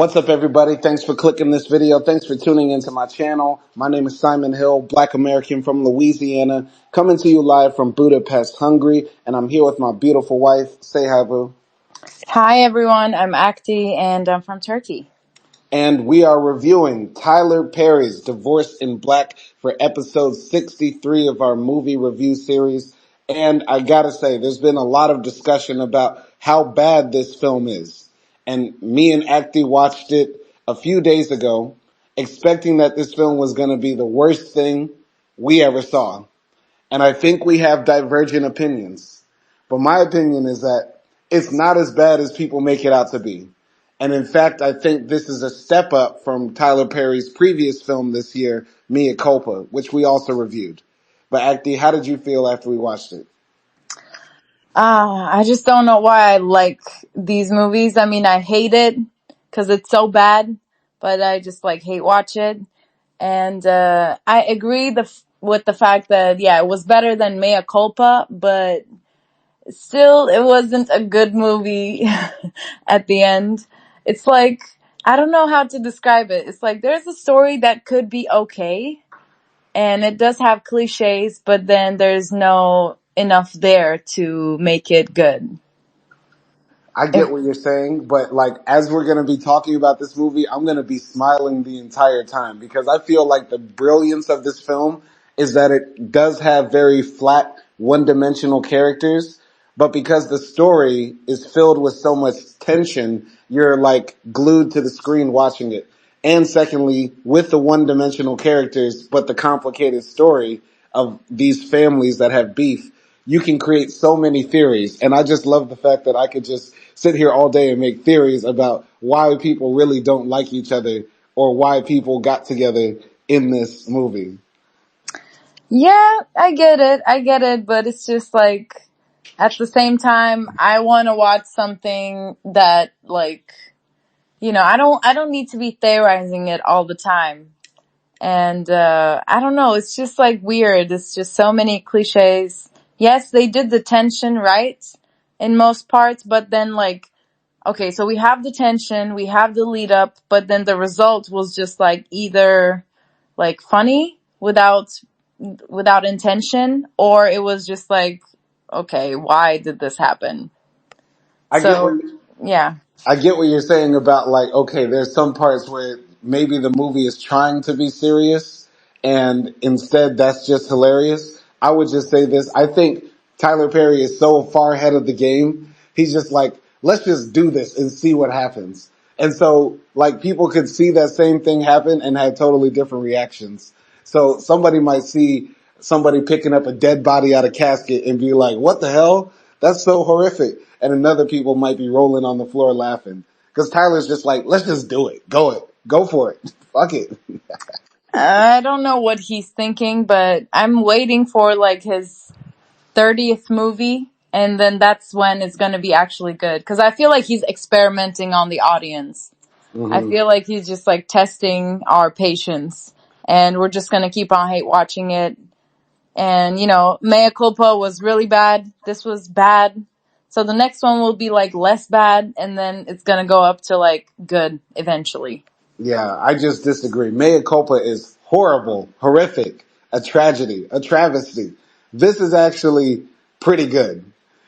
What's up, everybody? Thanks for clicking this video. Thanks for tuning into my channel. My name is Simon Hill, Black American from Louisiana, coming to you live from Budapest, Hungary, and I'm here with my beautiful wife. Say hi, boo. Hi everyone, I'm Akti and I'm from Turkey. And we are reviewing Tyler Perry's Divorce in Black for episode 63 of our movie review series. And I gotta say, there's been a lot of discussion about how bad this film is. And me and Acti watched it a few days ago, expecting that this film was gonna be the worst thing we ever saw. And I think we have divergent opinions. But my opinion is that it's not as bad as people make it out to be. And in fact, I think this is a step up from Tyler Perry's previous film this year, Mea Culpa, which we also reviewed. But Acti, how did you feel after we watched it? I just don't know why I like these movies. I mean, I hate it because it's so bad, but I just hate watch it. And I agree with the fact that, yeah, it was better than Mea Culpa, but still it wasn't a good movie at the end. It's like, I don't know how to describe it. It's like there's a story that could be okay, and it does have cliches, but then there's no enough there to make it good. I get If, what you're saying, but like as we're going to be talking about this movie, I'm going to be smiling the entire time because I feel like the brilliance of this film is that it does have very flat, one-dimensional characters, but because the story is filled with so much tension, you're like glued to the screen watching it. And secondly, with the one-dimensional characters, but the complicated story of these families that have beef, you can create so many theories. And I just love the fact that I could just sit here all day and make theories about why people really don't like each other or why people got together in this movie. yeah, I get it, but it's just like, at the same time, I want to watch something that I don't need to be theorizing it all the time. And, I don't know, it's just like weird. It's just so many cliches. Yes, they did the tension right in most parts, but then okay, so we have the tension, we have the lead up, but then the result was just either funny without intention, or it was just okay, why did this happen? I get So, what yeah. I get what you're saying about like, okay, there's some parts where maybe the movie is trying to be serious and instead that's just hilarious. I would just say this. I think Tyler Perry is so far ahead of the game. He's just like, let's just do this and see what happens. And so like people could see that same thing happen and have totally different reactions. So somebody might see somebody picking up a dead body out of casket and be like, what the hell? That's so horrific. And another people might be rolling on the floor laughing. Cause Tyler's just like, let's just do it. Go for it. Fuck it. I don't know what he's thinking, but I'm waiting for his 30th movie, and then that's when it's going to be actually good. Because I feel like he's experimenting on the audience. I Hmm. feel like he's just testing our patience, and we're just going to keep on hate watching it. And, Mea Culpa was really bad. This was bad. So the next one will be less bad, and then it's going to go up to good eventually. Yeah, I just disagree. Mea culpa is horrible, horrific, a tragedy, a travesty. This is actually pretty good.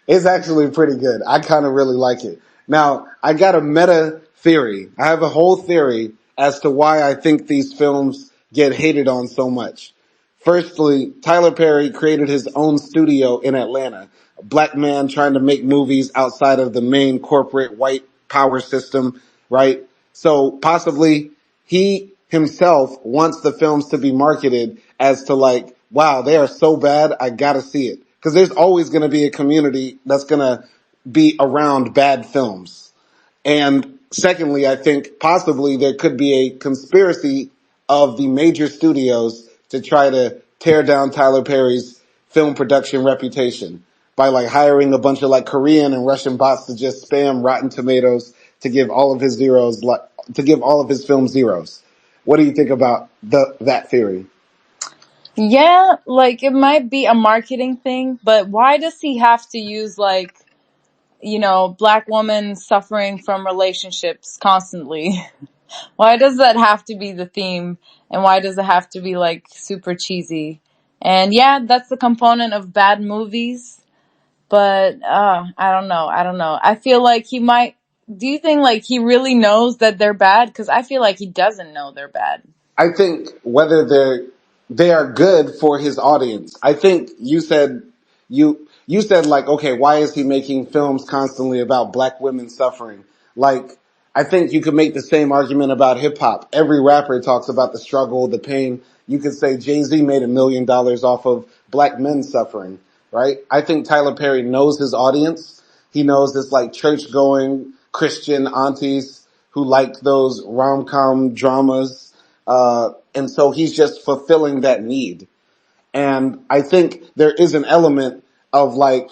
It's actually pretty good. I kind of really like it. Now, I got a meta theory. I have a whole theory as to why I think these films get hated on so much. Firstly, Tyler Perry created his own studio in Atlanta. A black man trying to make movies outside of the main corporate white power system, right? So possibly he himself wants the films to be marketed as to like, wow, they are so bad, I gotta see it. Cause there's always gonna be a community that's gonna be around bad films. And secondly, I think possibly there could be a conspiracy of the major studios to try to tear down Tyler Perry's film production reputation by like hiring a bunch of like Korean and Russian bots to just spam Rotten Tomatoes to give all of his zeros, like to give all of his films zeros. What do you think about that theory? Yeah, it might be a marketing thing, but why does he have to use black women suffering from relationships constantly. Why does that have to be the theme? And why does it have to be like super cheesy? And yeah, that's the component of bad movies. But I don't know. I don't know. I feel like he might. Do you think like he really knows that they're bad? Because I feel like he doesn't know they're bad. I think whether they are good for his audience. I think you said like, okay, why is he making films constantly about black women suffering? Like, I think you could make the same argument about hip hop. Every rapper talks about the struggle, the pain. You could say Jay-Z made $1 million off of black men suffering, right? I think Tyler Perry knows his audience. He knows this like church going Christian aunties who like those rom-com dramas. And so he's just fulfilling that need. And I think there is an element of like,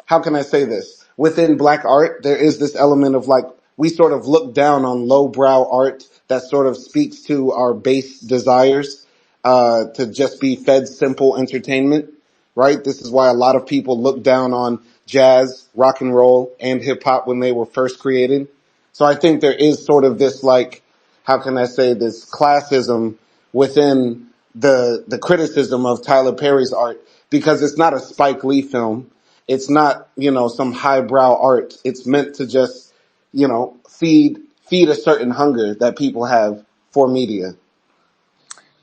how can I say this? Within black art, there is this element of like, we sort of look down on lowbrow art that sort of speaks to our base desires, to just be fed simple entertainment, right? This is why a lot of people look down on jazz, rock and roll, and hip hop when they were first created. So I think there is sort of this like, how can I say this classism within the criticism of Tyler Perry's art, because it's not a Spike Lee film. It's not, some highbrow art. It's meant to just, feed a certain hunger that people have for media.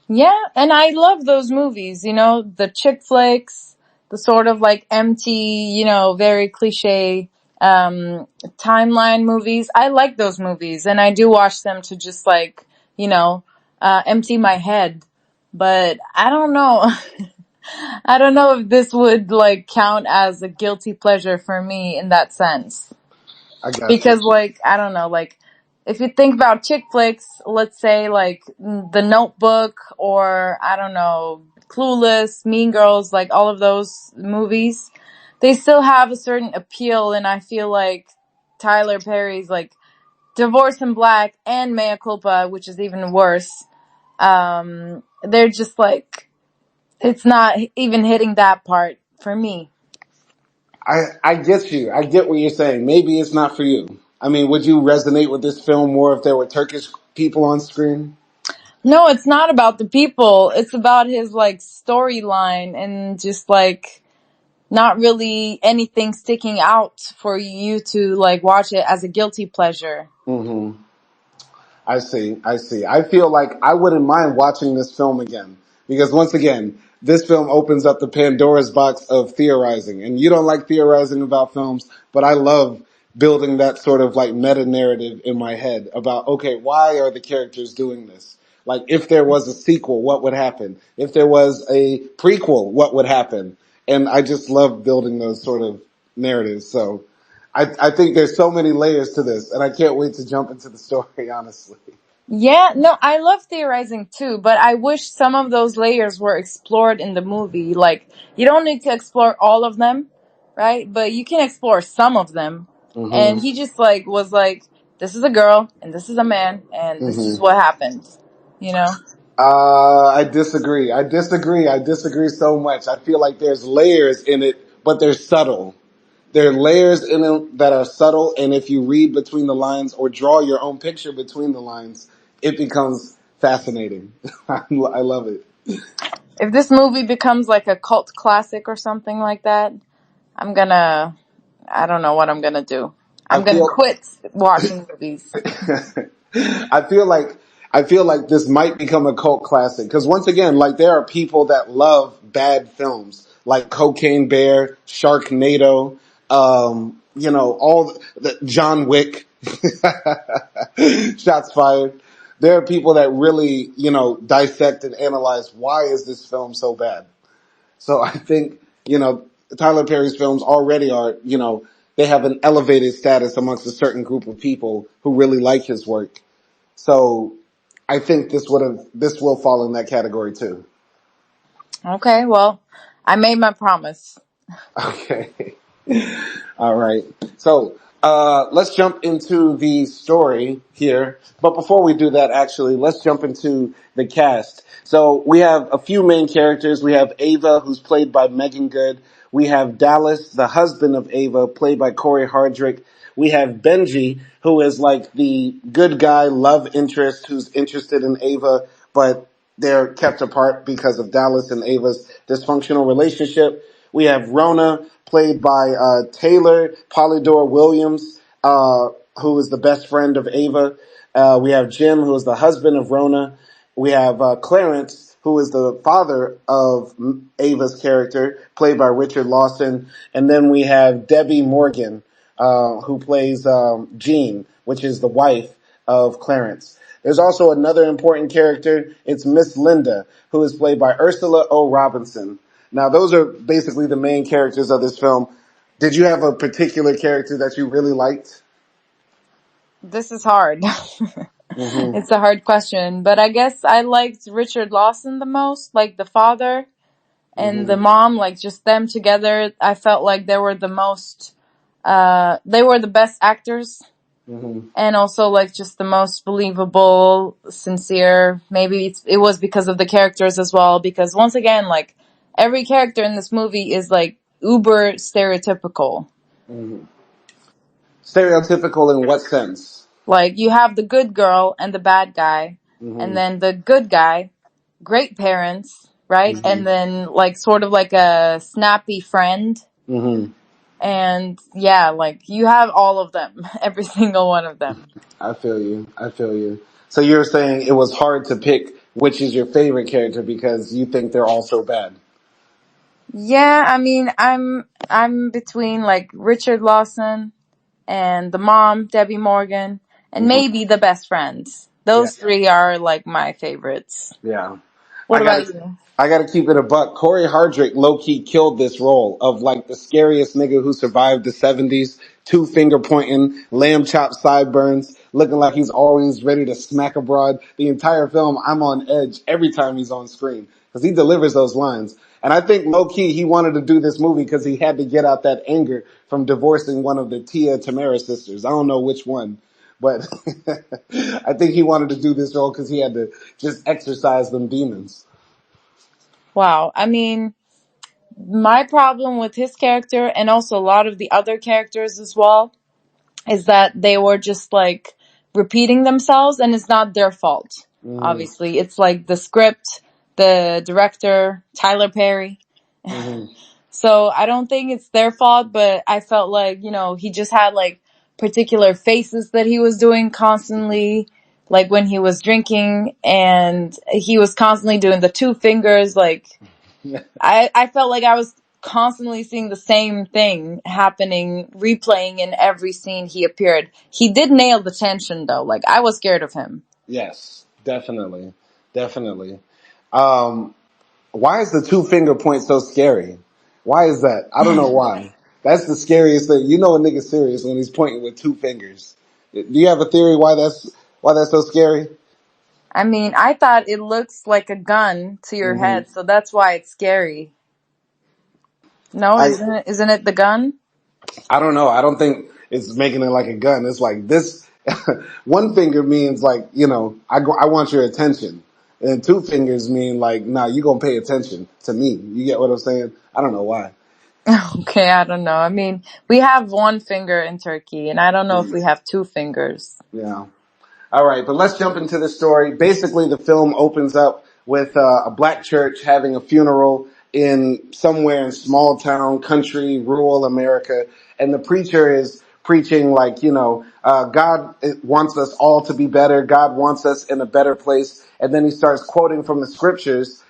Yeah, and I love those movies, the chick flicks, the sort of like empty, very cliche timeline movies. I like those movies and I do watch them to just like, empty my head. But I don't know. I don't know if this would like count as a guilty pleasure for me in that sense. I got you. Because like, I don't know, like if you think about chick flicks, let's say like The Notebook or I don't know, Clueless, Mean Girls, like all of those movies, they still have a certain appeal. And I feel like Tyler Perry's like Divorce in Black and Mea Culpa, which is even worse. They're just like, it's not even hitting that part for me. I get you. I get what you're saying. Maybe it's not for you. I mean, would you resonate with this film more if there were Turkish people on screen? No, it's not about the people. It's about his like storyline and just like not really anything sticking out for you to like watch it as a guilty pleasure. Mm-hmm. I see. I see. I feel like I wouldn't mind watching this film again because once again, this film opens up the Pandora's box of theorizing. And you don't like theorizing about films, but I love building that sort of like meta narrative in my head about, okay, why are the characters doing this? Like if there was a sequel, what would happen? If there was a prequel, what would happen? And I just love building those sort of narratives. So I think there's so many layers to this, and I can't wait to jump into the story, honestly. Yeah, no, I love theorizing too, but I wish some of those layers were explored in the movie. Like, you don't need to explore all of them, right? But you can explore some of them. And Hmm. he just like was like, this is a girl and this is a man and this is Hmm. what happens, you know? I disagree. I disagree. I disagree so much. I feel like there's layers in it, but they're subtle. There are layers in it that are subtle, and if you read between the lines or draw your own picture between the lines, it becomes fascinating. I love it. If this movie becomes like a cult classic or something like that, I don't know what I'm gonna do. I I'm gonna feel quit watching movies. I feel like this might become a cult classic because once again, like there are people that love bad films like Cocaine Bear, Sharknado, all the John Wick, shots fired. There are people that really, dissect and analyze why is this film so bad. So I think, Tyler Perry's films already are, they have an elevated status amongst a certain group of people who really like his work. So I think this will fall in that category too. Okay, well, I made my promise. Okay. All right. So, let's jump into the story here. But before we do that, actually, let's jump into the cast. So we have a few main characters. We have Ava, who's played by Megan Good. We have Dallas, the husband of Ava, played by Corey Hardrick. We have Benji, who is like the good guy love interest who's interested in Ava, but they're kept apart because of Dallas and Ava's dysfunctional relationship. We have Rona, played by Taylor Polydor Williams, who is the best friend of Ava. We have Jim, who is the husband of Rona. We have Clarence, who is the father of Ava's character, played by Richard Lawson. And then we have Debbie Morgan, who plays Jean, which is the wife of Clarence. There's also another important character. It's Miss Linda, who is played by Ursula O. Robinson. Now, those are basically the main characters of this film. Did you have a particular character that you really liked? This is hard. Mm-hmm. It's a hard question, but I guess I liked Richard Lawson the most, like the father and the Mm-hmm. mom, like just them together. I felt like they were the most, they were the best actors, Mm-hmm. and also like just the most believable, sincere. Maybe it was because of the characters as well, because once again, like every character in this movie is like uber stereotypical. Mm-hmm. Stereotypical in what sense? Like you have the good girl and the bad guy, and Mm-hmm. then the good guy, great parents, right? Mm-hmm. And then like sort of like a snappy friend. Mm-hmm. And yeah, like you have all of them, every single one of them. I feel you. I feel you. So you're saying it was hard to pick which is your favorite character because you think they're all so bad. Yeah, I mean, I'm between like Richard Lawson and the mom, Debbie Morgan, and Mm-hmm. maybe the best friends. Yeah. Those three are like my favorites. Yeah. I What about gotta, you? I gotta keep it a buck. Corey Hardrick low-key killed this role of like the scariest nigga who survived the 70s, two finger pointing, lamb chop sideburns, looking like he's always ready to smack a broad. The entire film, I'm on edge every time he's on screen because he delivers those lines. And I think low-key he wanted to do this movie because he had to get out that anger from divorcing one of the Tia Tamara sisters. I don't know which one. But I think he wanted to do this role because he had to just exercise them demons. Wow. I mean, my problem with his character and also a lot of the other characters as well is that they were just like repeating themselves and it's not their fault. Mm-hmm. Obviously, it's like the script, the director, Tyler Perry. Mm-hmm. So I don't think it's their fault, but I felt like, he just had like particular faces that he was doing constantly, like when he was drinking and he was constantly doing the two fingers. Like I felt like I was constantly seeing the same thing happening, replaying in every scene he appeared. He did nail the tension though. Like I was scared of him. Yes, definitely. Definitely. Um, why is the two finger point so scary? Why is that? I don't know why. That's the scariest thing. You know a nigga's serious when he's pointing with two fingers. Do you have a theory why that's so scary? I mean, I thought it looks like a gun to your Mm-hmm. head, so that's why it's scary. No, I isn't it the gun? I don't know. I don't think it's making it like a gun. It's like this. One finger means like, I want your attention. And two fingers mean like, nah, you gonna pay attention to me. You get what I'm saying? I don't know why. Okay, I don't know. I mean, we have one finger in Turkey, and I don't know if we have two fingers. Yeah. All right, but let's jump into the story. Basically, the film opens up with a black church having a funeral in somewhere in small town, country, rural America, and the preacher is preaching like, God wants us all to be better. God wants us in a better place. And then he starts quoting from the scriptures,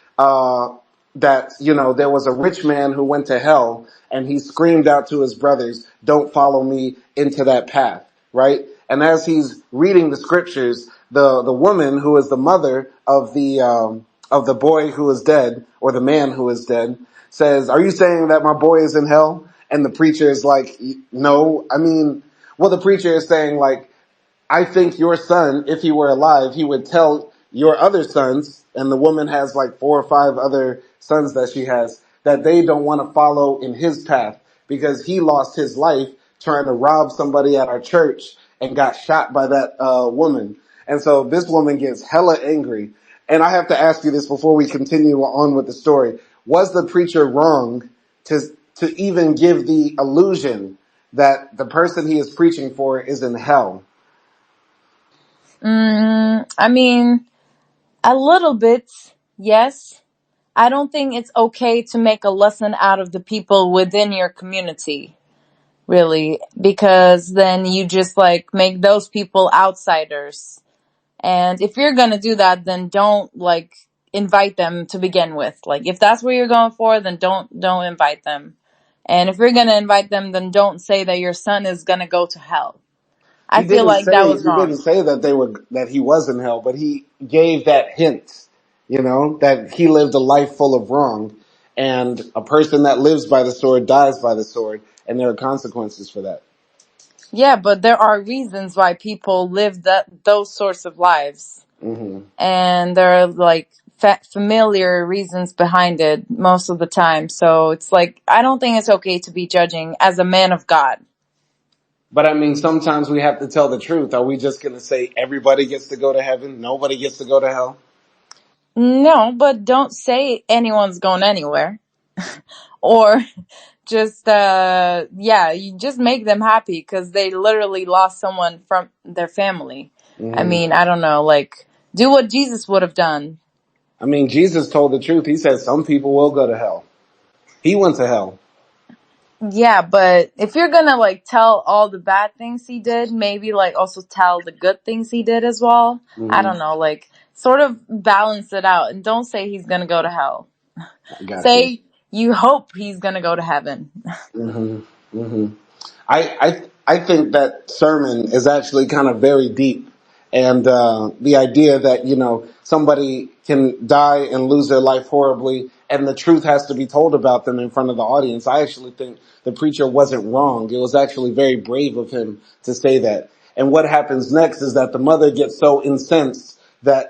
that, there was a rich man who went to hell and he screamed out to his brothers, don't follow me into that path, right? And as he's reading the scriptures, the woman who is the mother of the boy who is dead, or the man who is dead, says, are you saying that my boy is in hell? And the preacher is like, no, the preacher is saying like, I think your son, if he were alive, he would tell your other sons, and the woman has like 4 or 5 other sons that she has, that they don't want to follow in his path because he lost his life trying to rob somebody at our church and got shot by that woman. And so this woman gets hella angry. And I have to ask you this before we continue on with the story. Was the preacher wrong to to even give the illusion that the person he is preaching for is in hell? I mean, a little bit, yes. I don't think it's okay to make a lesson out of the people within your community, really, because then you just like make those people outsiders. And if you're gonna do that, then don't like invite them to begin with. Like if that's what you're going for, then don't invite them. And if you're gonna invite them, then don't say that your son is gonna go to hell. I He feel didn't like that say was he didn't wrong. say that he was in hell, but he gave that hint, that he lived a life full of wrong, and a person that lives by the sword dies by the sword, and there are consequences for that. Yeah, but there are reasons why people live those sorts of lives. Hmm. And there are like familiar reasons behind it most of the time. So it's like, I don't think it's okay to be judging as a man of God. But I mean, sometimes we have to tell the truth. Are we just going to say everybody gets to go to heaven, nobody gets to go to hell? No, but don't say anyone's going anywhere. Or just, yeah, you just make them happy because they literally lost someone from their family. I Hmm. mean, I don't know, like, do what Jesus would have done. I mean, Jesus told the truth. He said some people will go to hell. He went to hell. Yeah, but if you're gonna like tell all the bad things he did, maybe like also tell the good things he did as well. I Hmm. don't know, like sort of balance it out and don't say he's gonna go to hell. I got you. Say you hope he's gonna go to heaven. Hmm. Hmm. I think that sermon is actually kind of very deep, and the idea that somebody can die and lose their life horribly, and the truth has to be told about them in front of the audience. I actually think the preacher wasn't wrong. It was actually very brave of him to say that. And what happens next is that the mother gets so incensed that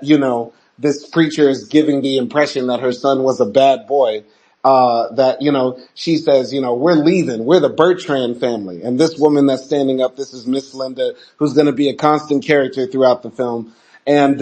this preacher is giving the impression that her son was a bad boy, that, she says, we're leaving. We're the Bertrand family. And this woman that's standing up, this is Miss Linda, who's going to be a constant character throughout the film. And,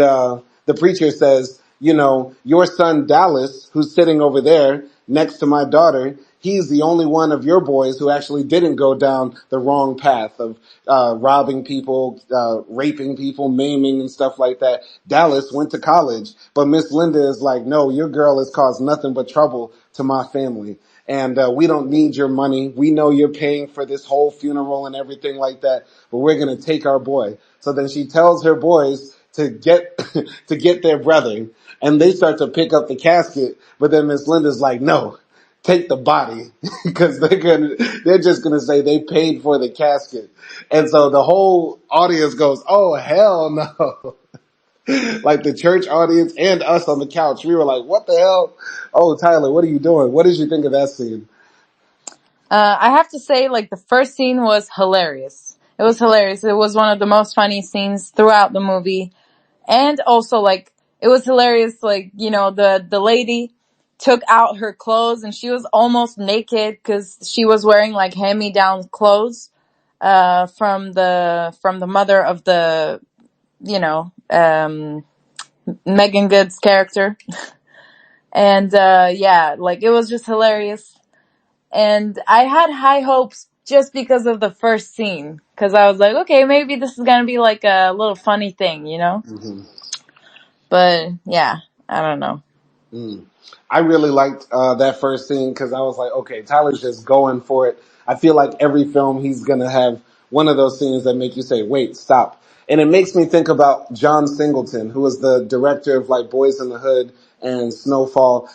the preacher says, your son Dallas, who's sitting over there next to my daughter, he's the only one of your boys who actually didn't go down the wrong path of robbing people, raping people, maiming and stuff like that. Dallas went to college, but Miss Linda is like, no, your girl has caused nothing but trouble to my family. And we don't need your money. We know you're paying for this whole funeral and everything like that, but we're going to take our boy. So then she tells her boys to get to get their brother, and they start to pick up the casket. But then Miss Linda's like, no, take the body, because they're just gonna say they paid for the casket. And so the whole audience goes, oh hell no. Like the church audience and us on the couch, we were like, what the hell? Oh, Tyler, what are you doing? What did you think of that scene? I have to say, like the first scene was hilarious. It was hilarious. It was one of the most funny scenes throughout the movie. And also like it was hilarious, like, the lady took out her clothes and she was almost naked because she was wearing like hand-me-down clothes from the mother of the Megan Good's character. And yeah, like it was just hilarious. And I had high hopes just because of the first scene, because I was like, okay, maybe this is gonna be like a little funny thing. Hmm. But yeah, I don't know. Mm. I really liked that first scene because I was like, okay, Tyler's just going for it. I feel like every film he's gonna have one of those scenes that make you say, wait, stop. And it makes me think about John Singleton, who was the director of like Boys in the Hood and Snowfall.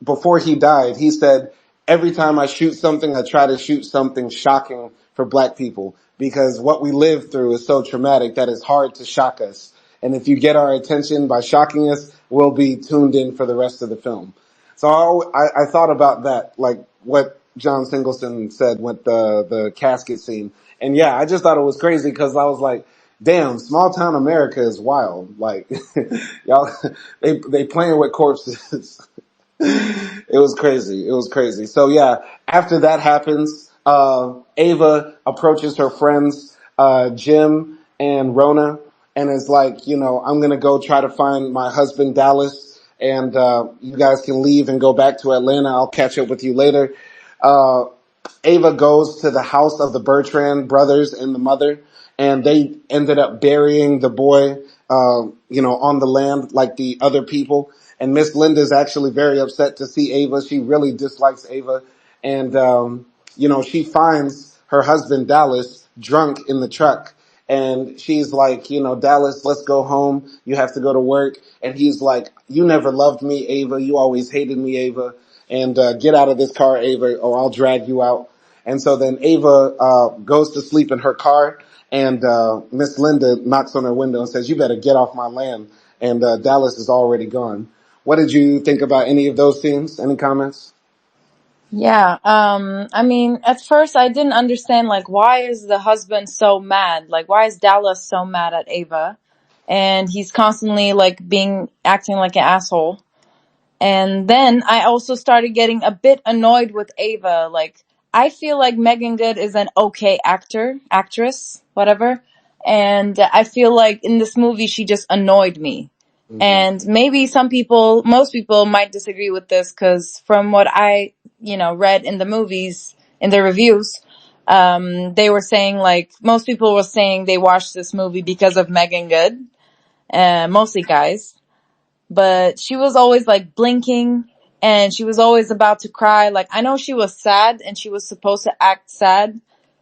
Before he died, he said, every time I shoot something, I try to shoot something shocking for black people because what we live through is so traumatic that it's hard to shock us. And if you get our attention by shocking us, we'll be tuned in for the rest of the film. So I thought about that, like what John Singleton said with the casket scene. And yeah, I just thought it was crazy because I was like, damn, small town America is wild. Like, y'all, they playing with corpses. It was crazy. It was crazy. So yeah, after that happens, Ava approaches her friends, Jim and Rona, and is like, I'm gonna go try to find my husband Dallas, and you guys can leave and go back to Atlanta. I'll catch up with you later. Uh, Ava goes to the house of the Bertrand brothers and the mother, and they ended up burying the boy, on the land like the other people. And Miss Linda is actually very upset to see Ava. She really dislikes Ava, and she finds her husband Dallas drunk in the truck. And she's like, Dallas, let's go home. You have to go to work. And he's like, you never loved me, Ava. You always hated me, Ava. And get out of this car, Ava, or I'll drag you out. And so then Ava goes to sleep in her car, and Miss Linda knocks on her window and says, you better get off my land. And Dallas is already gone. What did you think about any of those scenes? Any comments? Yeah, I mean, at first I didn't understand, like, why is the husband so mad? Like, why is Dallas so mad at Ava? And he's constantly, like, acting like an asshole. And then I also started getting a bit annoyed with Ava. Like, I feel like Megan Good is an okay actress, whatever. And I feel like in this movie, she just annoyed me. Mm-hmm. And maybe most people might disagree with this because from what I, read in the movies, in the reviews, they were saying like, most people were saying they watched this movie because of Megan Good, mostly guys. But she was always like blinking and she was always about to cry. Like, I know she was sad and she was supposed to act sad,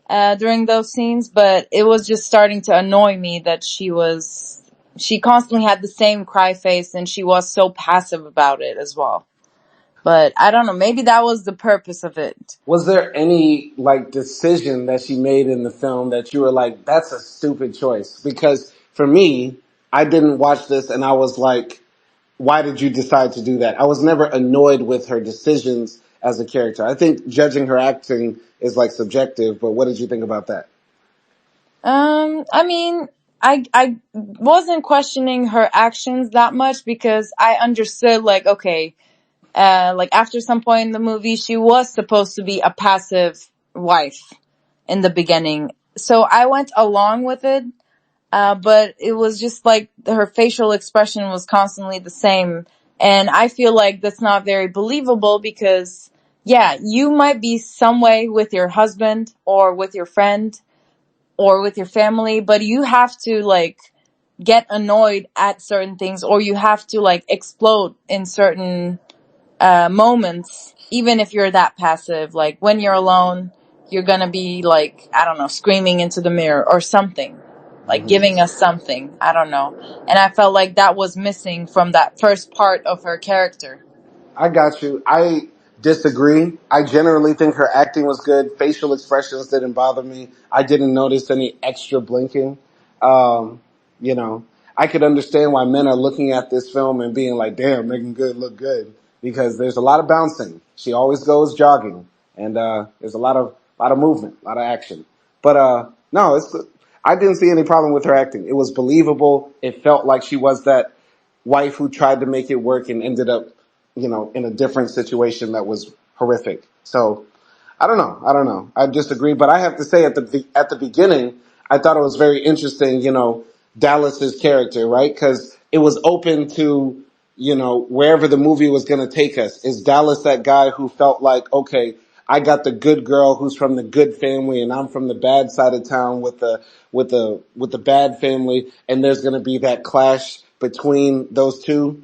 during those scenes, but it was just starting to annoy me that she constantly had the same cry face and she was so passive about it as well. But I don't know, maybe that was the purpose of it. Was there any like decision that she made in the film that you were like, that's a stupid choice? Because for me, I didn't watch this and I was like, why did you decide to do that? I was never annoyed with her decisions as a character. I think judging her acting is like subjective, but what did you think about that? I mean, I wasn't questioning her actions that much because I understood like, okay, like after some point in the movie, she was supposed to be a passive wife in the beginning. So I went along with it. But it was just like her facial expression was constantly the same. And I feel like that's not very believable because, yeah, you might be some way with your husband or with your friend or with your family, but you have to like get annoyed at certain things or you have to like explode in certain moments, even if you're that passive. Like when you're alone, you're gonna be like, I don't know, screaming into the mirror or something, like Mm-hmm. giving us something. I don't know. And I felt like that was missing from that first part of her character. I got you. I disagree. I generally think her acting was good. Facial expressions didn't bother me. I didn't notice any extra blinking. Um, you know, I could understand why men are looking at this film and being like, damn, Megan Good look good. Because there's a lot of bouncing. She always goes jogging. And, there's a lot of movement, a lot of action. But, no, I didn't see any problem with her acting. It was believable. It felt like she was that wife who tried to make it work and ended up, in a different situation that was horrific. So I don't know. I don't know. I disagree, but I have to say at the beginning, I thought it was very interesting, Dallas's character, right? Cause it was open to, wherever the movie was going to take us. Is Dallas that guy who felt like, okay, I got the good girl who's from the good family and I'm from the bad side of town with the bad family, and there's going to be that clash between those two,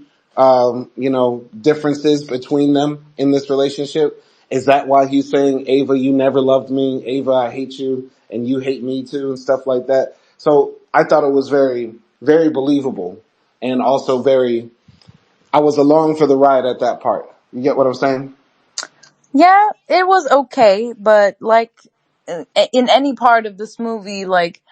differences between them in this relationship. Is that why he's saying, Ava, you never loved me. Ava, I hate you and you hate me too and stuff like that. So I thought it was very, very believable and also I was along for the ride at that part. You get what I'm saying? Yeah, it was okay, but like in any part of this movie, like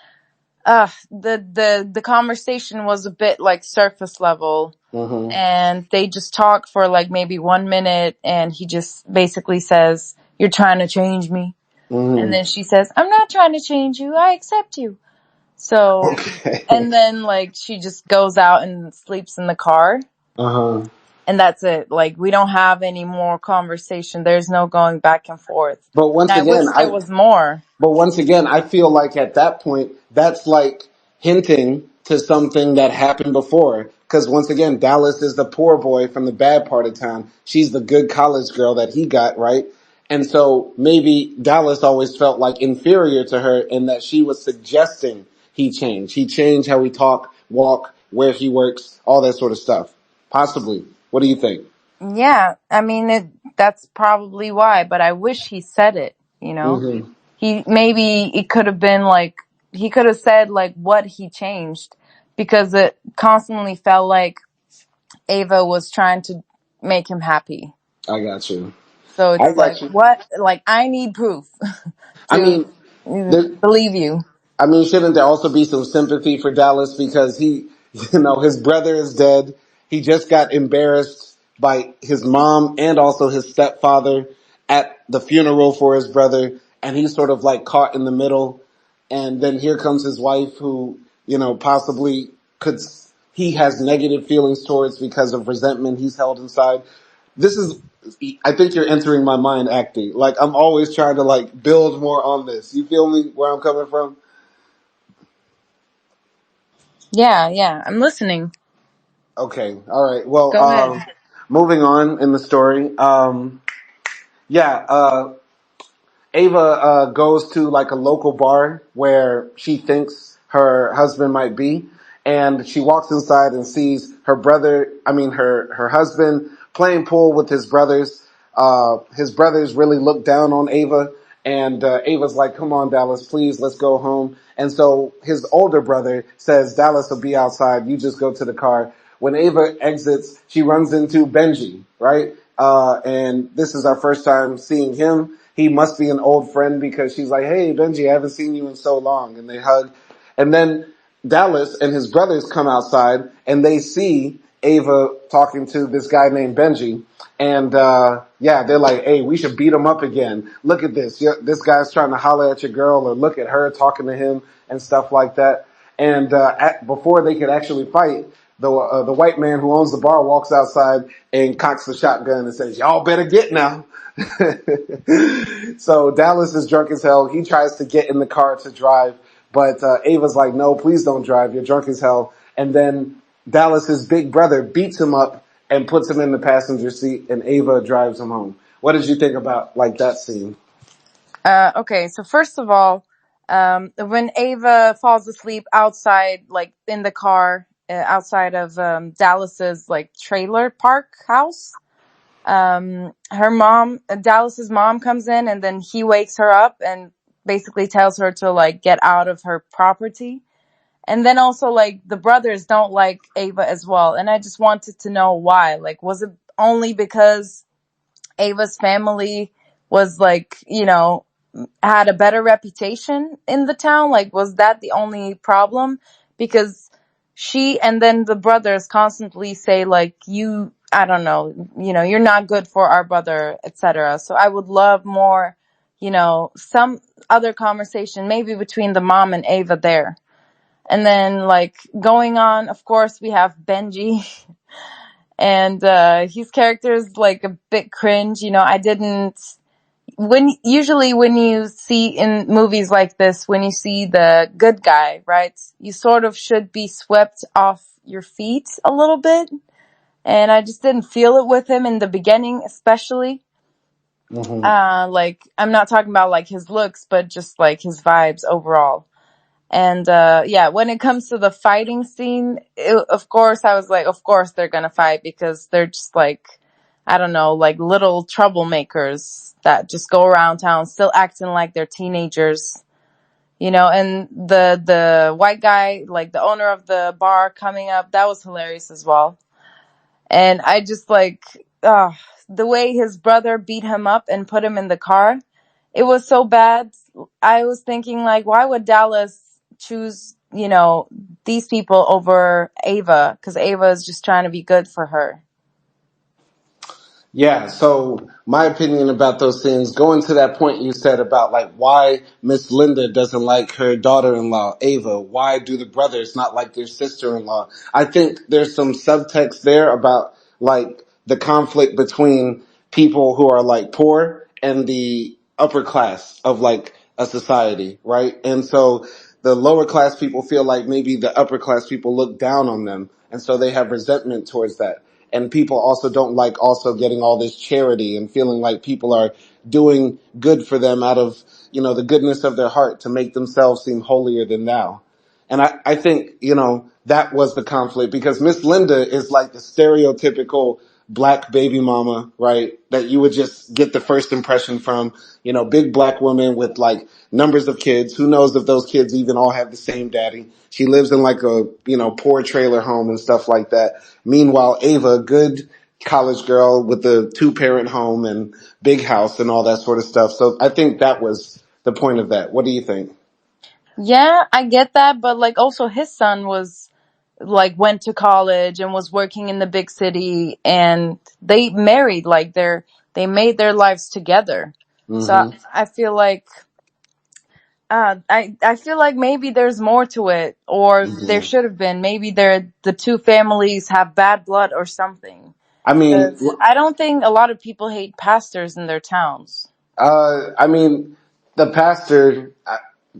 the conversation was a bit like surface level. Mm-hmm. And they just talk for like maybe 1 minute and he just basically says, you're trying to change me. And Mm-hmm. then she says, I'm not trying to change you. I accept you. So, Okay. and then like she just goes out and sleeps in the car Uh-huh. and that's it. Like we don't have any more conversation. There's no going back and forth. But And once I wish again, there was more. I feel like at that point, that's like hinting to something that happened before. Cause once again, Dallas is the poor boy from the bad part of town. She's the good college girl that he got, right? And so maybe Dallas always felt like inferior to her in that she was suggesting he change. He change how we talk, walk, where he works, all that sort of stuff. Possibly. What do you think? Yeah, I mean that's probably why, but I wish he said it, you know. Hmm. He maybe it could have been like he could have said like what he changed because it constantly felt like Ava was trying to make him happy. I got you. So I it's like got you. what like I need proof I to mean, there, believe you. I mean, shouldn't there also be some sympathy for Dallas because he, his brother is dead. He just got embarrassed by his mom and also his stepfather at the funeral for his brother, and he's sort of like caught in the middle. And then here comes his wife who, possibly could, he has negative feelings towards because of resentment he's held inside. This is, I think you're entering my mind acting. Like I'm always trying to like build more on this. You feel me where I'm coming from? Yeah, yeah, I'm listening. Okay. All right. Well, Go ahead. moving on in the story. Yeah, Ava goes to like a local bar where she thinks her husband might be, and she walks inside and sees her husband playing pool with his brothers. His brothers really look down on Ava, and Ava's like, "Come on, Dallas, please, let's go home." And so his older brother says, "Dallas will be outside. You just go to the car." When Ava exits, she runs into Benji, right? And this is our first time seeing him. He must be an old friend because she's like, "Hey, Benji, I haven't seen you in so long." And they hug. And then Dallas and his brothers come outside and they see Ava talking to this guy named Benji. And, yeah, they're like, "Hey, we should beat him up again. Look at this. This guy's trying to holler at your girl, or look at her talking to him and stuff like that." And, before they could actually fight, the white man who owns the bar walks outside and cocks the shotgun and says, "Y'all better get now." So Dallas is drunk as hell. He tries to get in the car to drive, but Ava's like, "No, please don't drive. You're drunk as hell." And then Dallas's big brother beats him up and puts him in the passenger seat, and Ava drives him home. What did you think about like that scene? Okay, so first of all, when Ava falls asleep outside, like in the car, outside of Dallas's like trailer park house, her mom, Dallas's mom comes in and then he wakes her up and basically tells her to like get out of her property. And then also like the brothers don't like Ava as well. And I just wanted to know why. Like, was it only because Ava's family was like, had a better reputation in the town? Like, was that the only problem? Because she and then the brothers constantly say like, I don't know, you're not good for our brother, etc. So I would love more, some other conversation, maybe between the mom and Ava there. And then like going on, of course, we have Benji. And his character is like a bit cringe. I didn't usually when you see in movies like this, when you see the good guy, right, you sort of should be swept off your feet a little bit. And I just didn't feel it with him in the beginning, especially. Mm-hmm. Like I'm not talking about like his looks, but just like his vibes overall. And yeah, when it comes to the fighting scene, of course, I was like, of course they're gonna fight because they're just like, I don't know, like little troublemakers that just go around town still acting like they're teenagers, and the white guy, like the owner of the bar coming up, that was hilarious as well. And I just like, the way his brother beat him up and put him in the car, it was so bad. I was thinking like, why would Dallas choose, these people over Ava? Because Ava is just trying to be good for her. Yeah, so my opinion about those things, going to that point you said about like why Miss Linda doesn't like her daughter-in-law, Ava, why do the brothers not like their sister-in-law? I think there's some subtext there about like the conflict between people who are like poor and the upper class of like a society, right? And so the lower class people feel like maybe the upper class people look down on them, and so they have resentment towards that. and people also don't like also getting all this charity and feeling like people are doing good for them out of, the goodness of their heart to make themselves seem holier than thou. And I think, that was the conflict because Miss Linda is like the stereotypical black baby mama, right? That you would just get the first impression from, big black woman with like numbers of kids. Who knows if those kids even all have the same daddy? She lives in like a, poor trailer home and stuff like that. Meanwhile, Ava, good college girl with a 2-parent home and big house and all that sort of stuff. So I think that was the point of that. What do you think? Yeah, I get that, but like also his son was like went to college and was working in the big city, and they married, like they made their lives together. So Mm-hmm. I feel like I feel like maybe there's more to it, or there Mm-hmm. should have been. Maybe the two families have bad blood or something. I mean, Because I don't think a lot of people hate pastors in their towns. I mean, the pastor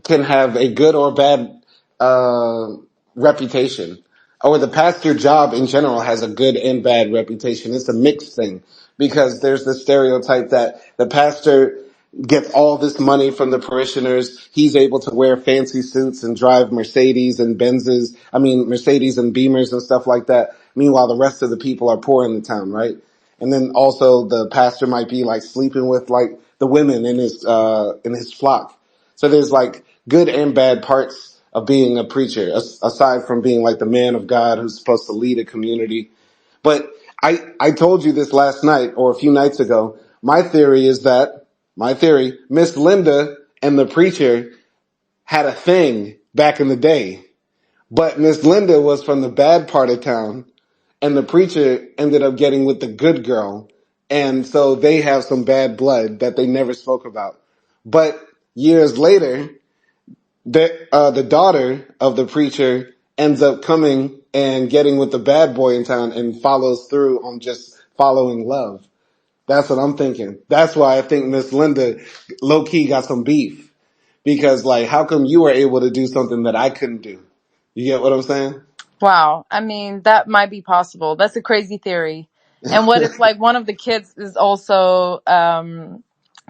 can have a good or bad uh, reputation, or the pastor job in general has a good and bad reputation. It's a mixed thing because there's the stereotype that the pastor gets all this money from the parishioners. He's able to wear fancy suits and drive Mercedes and Benzes. I mean, Mercedes and Beamers and stuff like that. Meanwhile, the rest of the people are poor in the town, right? And then also the pastor might be like sleeping with like the women in his flock. So there's like good and bad parts of being a preacher, aside from being like the man of God who's supposed to lead a community. But I told you this last night or a few nights ago. My theory, Miss Linda and the preacher had a thing back in the day, but Miss Linda was from the bad part of town and the preacher ended up getting with the good girl. And so they have some bad blood that they never spoke about. But years later, the daughter of the preacher ends up coming and getting with the bad boy in town and follows through on just following love. That's what I'm thinking. That's why I think Miss Linda low key got some beef because like, how come you were able to do something that I couldn't do? You get what I'm saying? Wow. I mean, that might be possible. That's a crazy theory. And what if like one of the kids is also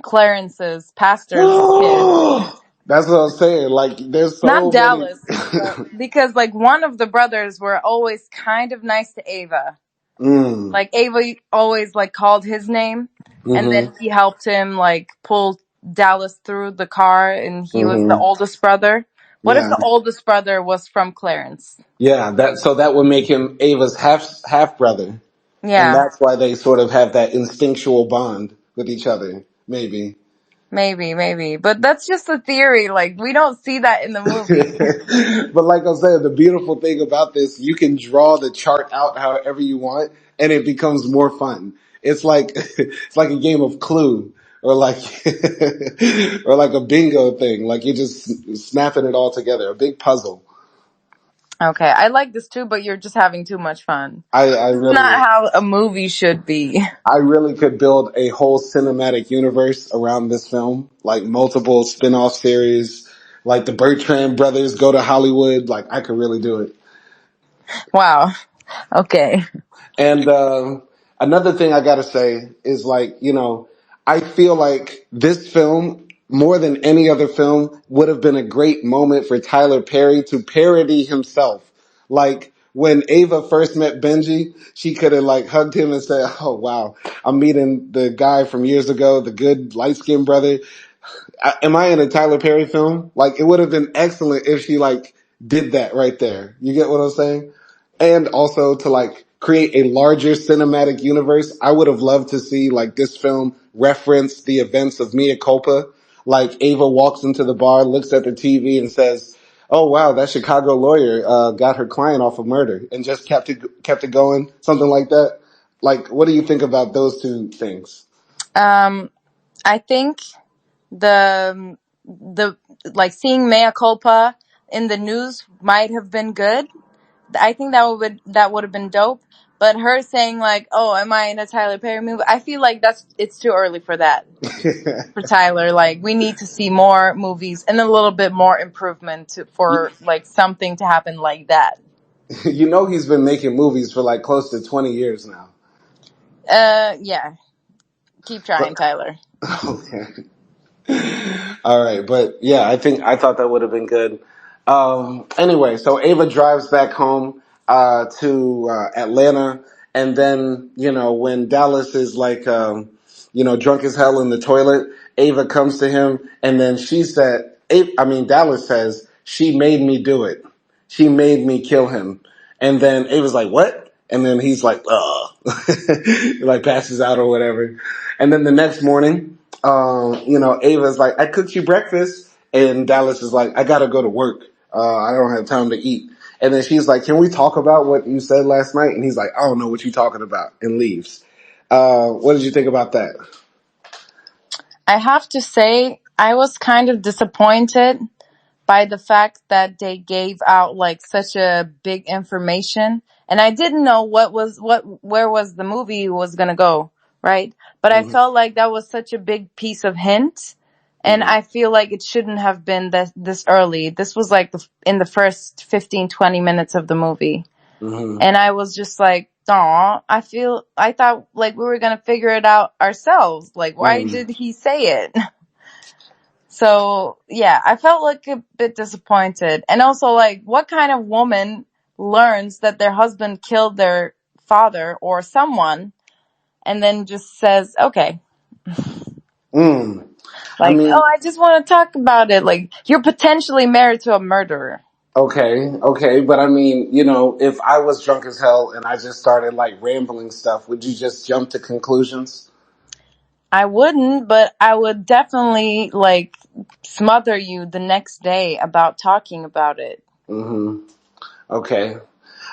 Clarence's pastor's kid? That's what I'm saying. Like, there's Not so many. Dallas, but because like one of the brothers were always kind of nice to Ava. mm, Like Ava always like called his name, and then mm-hmm, he helped him like pull Dallas through the car, and he was the mm-hmm. oldest brother. What if Yeah, the oldest brother was from Clarence? yeah. That would make him Ava's half brother, and Yeah, that's why they sort of have that instinctual bond with each other. Maybe. maybe. But that's just a theory. Like we don't see that in the movie. But like I said, the beautiful thing about this, you can draw the chart out however you want, and it becomes more fun. It's like it's like a game of Clue, or like or like a bingo thing. Like you're just snapping it all together, a big puzzle. Okay, I like this too, but you're just having too much fun. I This is not really, how a movie should be. I really could build a whole cinematic universe around this film, like multiple spin-off series, like the Bertrand brothers go to Hollywood. Like I could really do it. Wow. Okay. And another thing I gotta say is like, I feel like this film, more than any other film, would have been a great moment for Tyler Perry to parody himself. Like when Ava first met Benji, she could have like hugged him and said, "Oh wow, I'm meeting the guy from years ago, the good light skinned brother." Am I in a Tyler Perry film? Like it would have been excellent if she like did that right there. You get what I'm saying? And also to like create a larger cinematic universe, I would have loved to see like this film reference the events of Mea Culpa. Like Ava walks into the bar, looks at the TV and says, "Oh wow, that Chicago lawyer, got her client off of murder," and just kept it going. Something like that. Like, what do you think about those two things? Um, I think the like seeing mea culpa in the news might have been good. I think that would have been dope. But her saying like, "Oh, am I in a Tyler Perry movie?" I feel like it's too early for that for Tyler. Like we need to see more movies and a little bit more improvement for like something to happen like that. You know he's been making movies for like close to 20 years now. Yeah. Keep But trying, Tyler. okay. All right, but yeah, I thought that would have been good. Anyway, so Ava drives back home to Atlanta, and then when Dallas is like drunk as hell in the toilet, Ava comes to him, and then Dallas says she made me do it. She made me kill him, and then Ava's like, what? And then he's like, like passes out or whatever. And then the next morning, Ava's like, I cooked you breakfast. And Dallas is like, I gotta go to work. I don't have time to eat. And then she's like, can we talk about what you said last night? And he's like, I don't know what you're talking about, and leaves. What did you think about that? I have to say, I was kind of disappointed by the fact that they gave out like such a big information, and I didn't know where was the movie was gonna go, right? But I Mm-hmm. felt like that was such a big piece of hint, and Mm-hmm. I feel like it shouldn't have been this early. This was like in the first 15-20 minutes of the movie. Mm-hmm. And I was just like, "Aw, I thought like we were gonna figure it out ourselves. Like, why Mm-hmm. did he say it?" So yeah, I felt like a bit disappointed. And also like, what kind of woman learns that their husband killed their father or someone and then just says, okay, Mm. I like, oh, mean, I just want to talk about it. Like, you're potentially married to a murderer. okay, but I mean, if I was drunk as hell and I just started like rambling stuff, would you just jump to conclusions? I wouldn't, but I would definitely like smother you the next day about talking about it. Mm-hmm. Okay.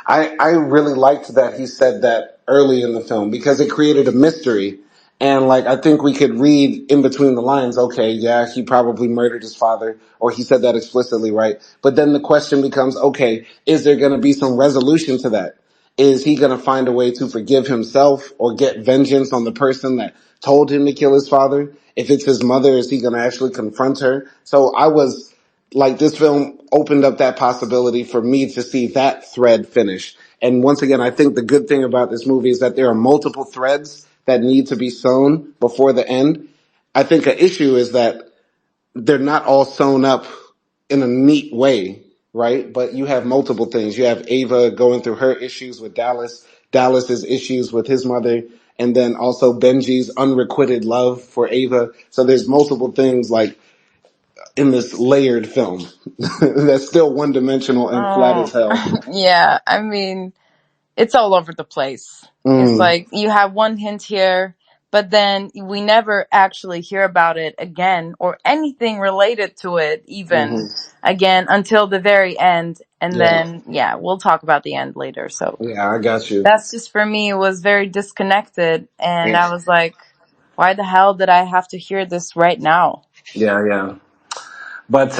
I really liked that he said that early in the film because it created a mystery. And like, I think we could read in between the lines, okay, yeah, he probably murdered his father, or he said that explicitly, right? But then the question becomes, okay, is there going to be some resolution to that? Is he going to find a way to forgive himself or get vengeance on the person that told him to kill his father? If it's his mother, is he going to actually confront her? So I was like, this film opened up that possibility for me to see that thread finish. And once again, I think the good thing about this movie is that there are multiple threads that need to be sewn before the end. I think an issue is that they're not all sewn up in a neat way, right? But you have multiple things. You have Ava going through her issues with Dallas, Dallas's issues with his mother, and then also Benji's unrequited love for Ava. So there's multiple things like in this layered film that's still one dimensional and flat Oh, as hell. yeah. I mean, it's all over the place. It's Mm, like you have one hint here, but then we never actually hear about it again or anything related to it even hmm again until the very end. And Yeah, then, yeah, we'll talk about the end later. So yeah, I got you. that's just for me, it was very disconnected. And Yeah, I was like, why the hell did I have to hear this right now? yeah. But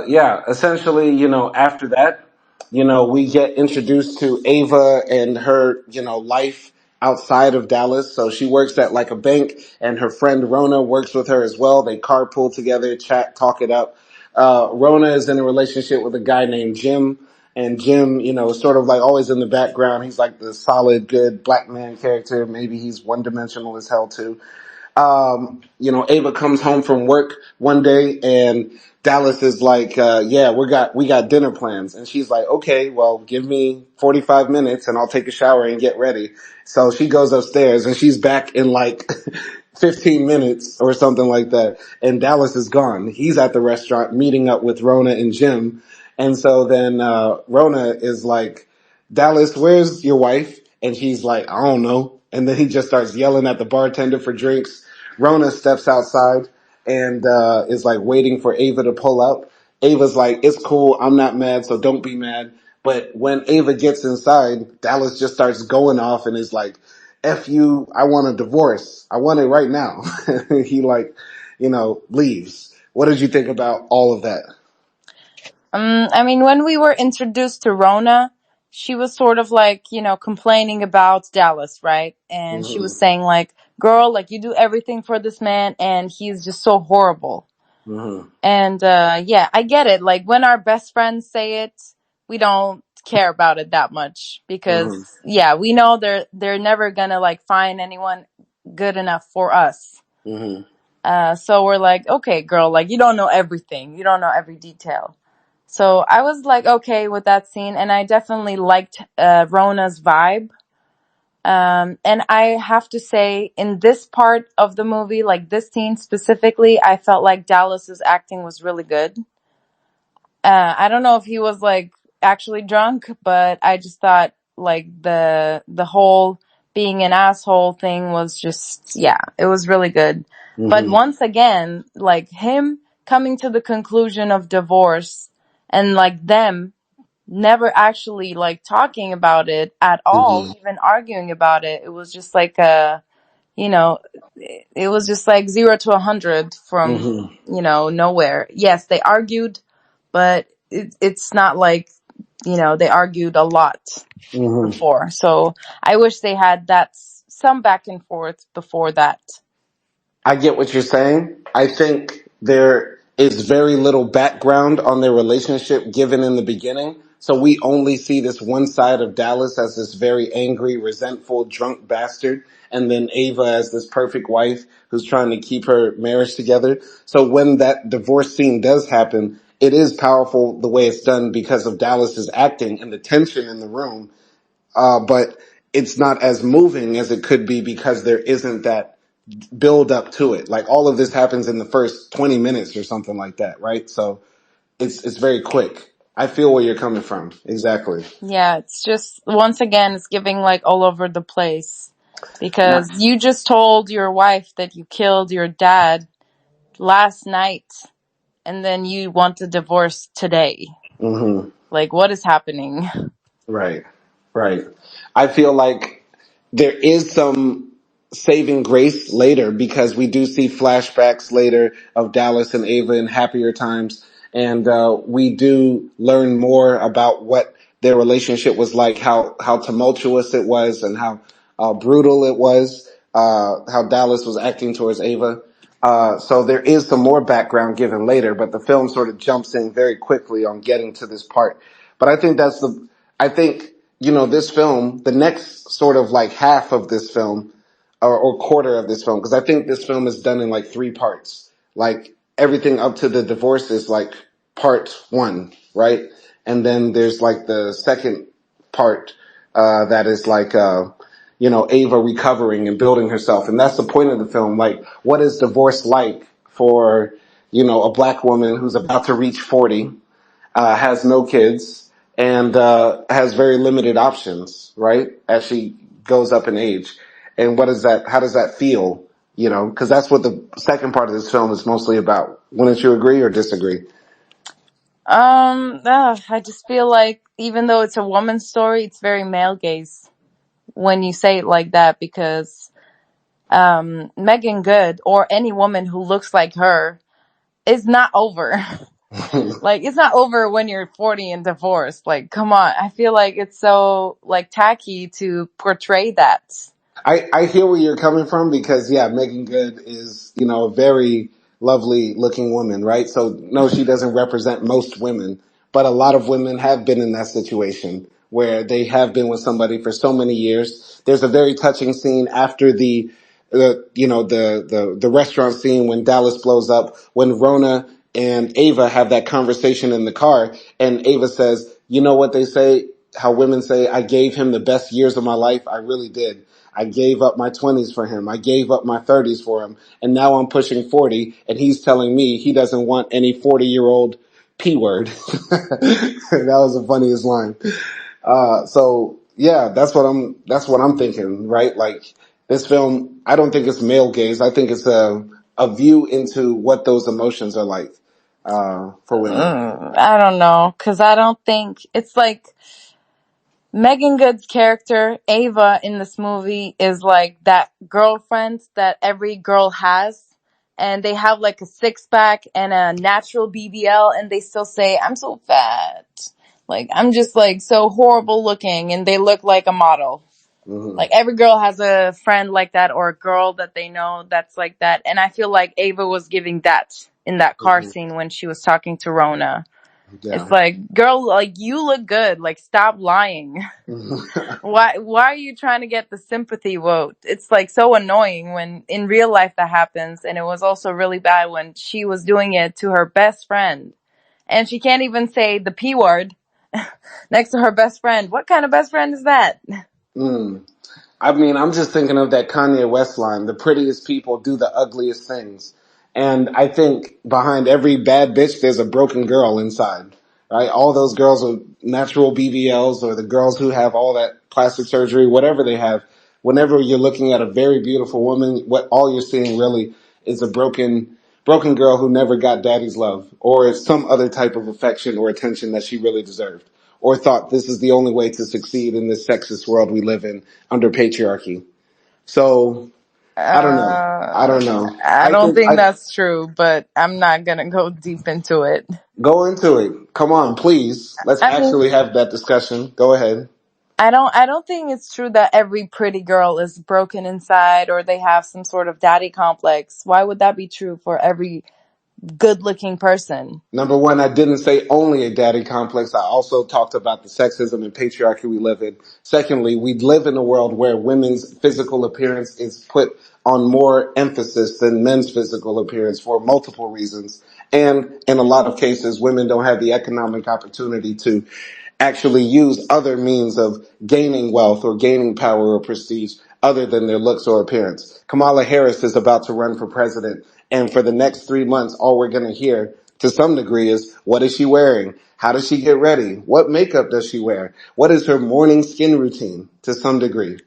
yeah, essentially, after that, we get introduced to Ava and her, life outside of Dallas. So she works at like a bank, and her friend Rona works with her as well. They carpool together, chat, talk it up. Rona is in a relationship with a guy named Jim. And Jim, is sort of like always in the background. He's like the solid, good black man character. Maybe he's one dimensional as hell too. Ava comes home from work one day and Dallas is like, yeah, we got dinner plans. And she's like, okay, well, give me 45 minutes and I'll take a shower and get ready. So she goes upstairs and she's back in like 15 minutes or something like that. And Dallas is gone. He's at the restaurant meeting up with Rona and Jim. And so then, Rona is like, Dallas, where's your wife? And she's like, I don't know. And then he just starts yelling at the bartender for drinks. Rona steps outside and is like waiting for Ava to pull up. Ava's like, it's cool. I'm not mad, so don't be mad. But when Ava gets inside, Dallas just starts going off and is like, F you, I want a divorce. I want it right now. He like, leaves. What did you think about all of that? I mean, when we were introduced to Rona, she was sort of like, complaining about Dallas, right? And she Mm-hmm. was saying like, girl, like you do everything for this man and he's just so horrible. Mm-hmm. And, yeah, I get it. Like when our best friends say it, we don't care about it that much because Mm-hmm. yeah, we know they're never gonna like find anyone good enough for us. Mm-hmm. So we're like, okay, girl, like you don't know everything, you don't know every detail. So I was like okay with that scene, and I definitely liked Rona's vibe. And I have to say, in this part of the movie, like this scene specifically, I felt like Dallas's acting was really good. I don't know if he was like actually drunk, but I just thought like the whole being an asshole thing was just, yeah, it was really good. But Mm-hmm. once again, like him coming to the conclusion of divorce and like them never actually like talking about it at all, Mm-hmm. even arguing about it. It was just like a, you know, it was just like 0 to 100 from, Mm-hmm. nowhere. Yes, they argued, but it's not like, they argued a lot Mm-hmm. before. So I wish they had that some back and forth before that. I get what you're saying. I think there is very little background on their relationship given in the beginning. So we only see this one side of Dallas as this very angry, resentful, drunk bastard. And then Ava as this perfect wife who's trying to keep her marriage together. So when that divorce scene does happen, it is powerful the way it's done because of Dallas's acting and the tension in the room. But it's not as moving as it could be because there isn't that build up to it. Like all of this happens in the first 20 minutes or something like that, right? So it's very quick. I feel where you're coming from. Exactly. Yeah, it's just, once again, it's giving like all over the place. Not, Because you just told your wife that you killed your dad last night, and then you want a divorce today. hmm Like, what is happening? Right. Right. I feel like there is some saving grace later because we do see flashbacks later of Dallas and Ava in happier times. And, we do learn more about what their relationship was like, how tumultuous it was and how, brutal it was, how Dallas was acting towards Ava. So there is some more background given later, but the film sort of jumps in very quickly on getting to this part. But I think, this film, the next sort of like half of this film or quarter of this film, because I think this film is done in like three parts. Like everything up to the divorce is like part one, right? And then there's like the second part, that is like, Ava recovering and building herself. And that's the point of the film. Like, what is divorce like for, a black woman who's about to reach 40, has no kids, and has very limited options, right? As she goes up in age. And how does that feel? Because that's what the second part of this film is mostly about. Wouldn't you agree or disagree? I just feel like even though it's a woman's story, it's very male gaze when you say it like that, because Megan Good or any woman who looks like her is not over. Like, it's not over when you're 40 and divorced. Like, come on. I feel like it's so like tacky to portray that. I hear where you're coming from because yeah, Megan Good is, a very lovely looking woman, right? So no, she doesn't represent most women, but a lot of women have been in that situation where they have been with somebody for so many years. There's a very touching scene after the restaurant scene when Dallas blows up, when Rona and Ava have that conversation in the car, and Ava says, "You know what they say, how women say, I gave him the best years of my life. I really did. I gave up my 20s for him. I gave up my 30s for him. And now I'm pushing 40 and he's telling me he doesn't want any 40-year-old P word." That was the funniest line. So yeah, that's what I'm thinking, right? Like this film, I don't think it's male gaze. I think it's a view into what those emotions are like, for women. I don't know, because I don't think it's like Megan Good's character, Ava, in this movie is like that girlfriend that every girl has. And they have like a six pack and a natural BBL, and they still say, I'm so fat. Like, I'm just like so horrible looking, and they look like a model. hmm Like, every girl has a friend like that or a girl that they know that's like that. And I feel like Ava was giving that in that car hmm scene when she was talking to Rona. Yeah. It's like, girl, like you look good. Like stop lying. Why are you trying to get the sympathy vote? It's like so annoying when in real life that happens, and it was also really bad when she was doing it to her best friend. And she can't even say the P word next to her best friend. What kind of best friend is that? Mm. I mean, I'm just thinking of that Kanye West line, the prettiest people do the ugliest things. And I think behind every bad bitch, there's a broken girl inside, right? All those girls with natural BBLs or the girls who have all that plastic surgery, whatever they have, whenever you're looking at a very beautiful woman, what all you're seeing really is a broken girl who never got daddy's love or some other type of affection or attention that she really deserved or thought this is the only way to succeed in this sexist world we live in under patriarchy. So I don't know. I don't know. I I don't think think I that's true, but I'm not gonna go deep into it. go into it. Come on, please. Let's I mean, actually have that discussion. Go ahead. I don't think it's true that every pretty girl is broken inside or they have some sort of daddy complex. Why would that be true for every good looking person? Number one, I didn't say only a daddy complex. I also talked about the sexism and patriarchy we live in. Secondly, we live in a world where women's physical appearance is put on more emphasis than men's physical appearance for multiple reasons. And in a lot of cases, women don't have the economic opportunity to actually use other means of gaining wealth or gaining power or prestige other than their looks or appearance. Kamala Harris is about to run for president, and for the next 3 months, all we're going to hear to some degree is, what is she wearing? How does she get ready? What makeup does she wear? What is her morning skin routine to some degree?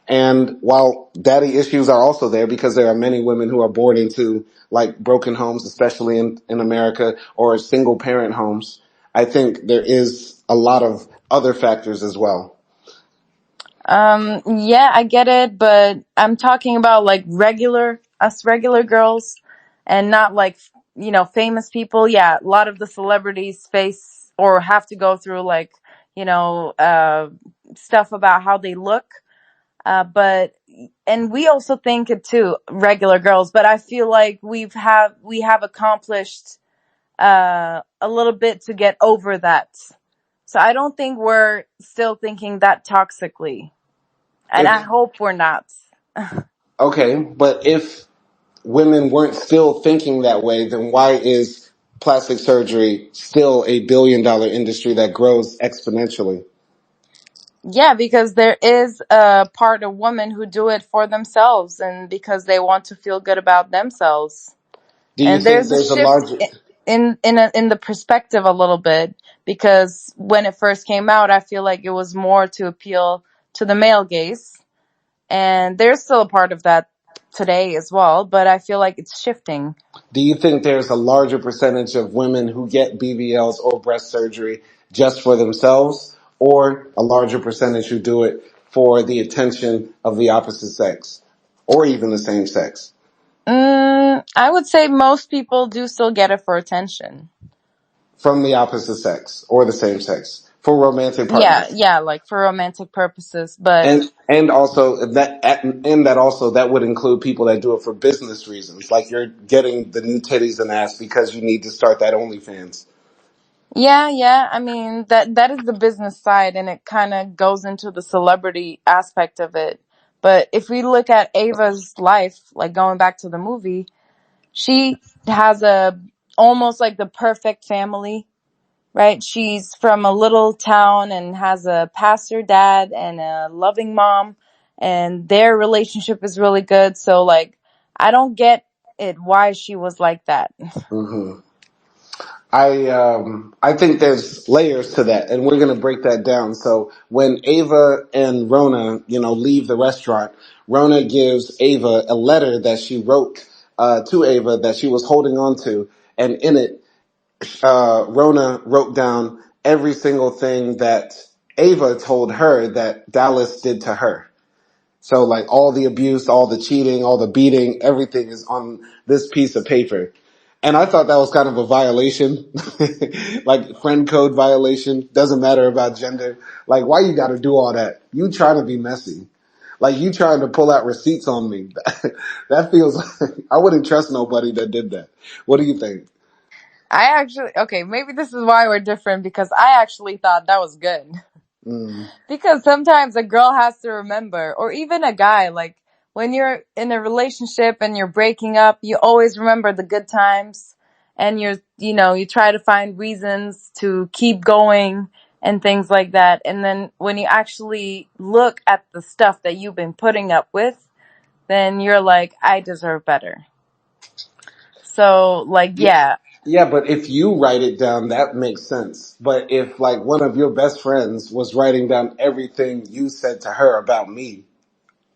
And while daddy issues are also there because there are many women who are born into like broken homes, especially in America, or single parent homes, I think there is a lot of other factors as well. Yeah, I get it, but I'm talking about like regular girls and not like, famous people. Yeah, a lot of the celebrities face or have to go through like, you know, uh, stuff about how they look. But, and we also think it too, regular girls, but I feel like we have accomplished, a little bit to get over that. So I don't think we're still thinking that toxically. And I If, hope we're not. okay, but if women weren't still thinking that way, then why is plastic surgery still a billion-dollar industry that grows exponentially? Yeah, because there is a part of women who do it for themselves and because they want to feel good about themselves. Do you And think there's a there's a shift larger, in the perspective a little bit because when it first came out, I feel like it was more to appeal to the male gaze, and there's still a part of that today as well, but I feel like it's shifting. Do you think there's a larger percentage of women who get BBLs or breast surgery just for themselves, or a larger percentage who do it for the attention of the opposite sex, or even the same sex? I would say most people do still get it for attention. From the opposite sex or the same sex for romantic Yeah, partners. yeah, like for romantic purposes, but And also that also that would include people that do it for business reasons, like you're getting the new titties and ass because you need to start that OnlyFans. yeah, yeah. I mean, that is the business side and it kind of goes into the celebrity aspect of it. But if we look at Ava's life, like going back to the movie, she has a almost like the perfect family, right? She's from a little town and has a pastor dad and a loving mom, and their relationship is really good. So like, I don't get it why she was like that. Hmm. I think there's layers to that, and we're gonna break that down. So when Ava and Rona, leave the restaurant, Rona gives Ava a letter that she wrote to Ava that she was holding on to, and in it, Rona wrote down every single thing that Ava told her that Dallas did to her. So like all the abuse, all the cheating, all the beating, everything is on this piece of paper. And I thought that was kind of a violation, like friend code violation. Doesn't matter about gender. Like why you gotta do all that? You trying to be messy. Like you trying to pull out receipts on me. That feels like I wouldn't trust nobody that did that. What do you think? okay, maybe this is why we're different because I actually thought that was good. Mm, Because sometimes a girl has to remember, or even a guy, like when you're in a relationship and you're breaking up, you always remember the good times and you try to find reasons to keep going and things like that. And then when you actually look at the stuff that you've been putting up with, then you're like, I deserve better. So, like, yeah, yeah. yeah, but if you write it down, that makes sense. But if like one of your best friends was writing down everything you said to her about me,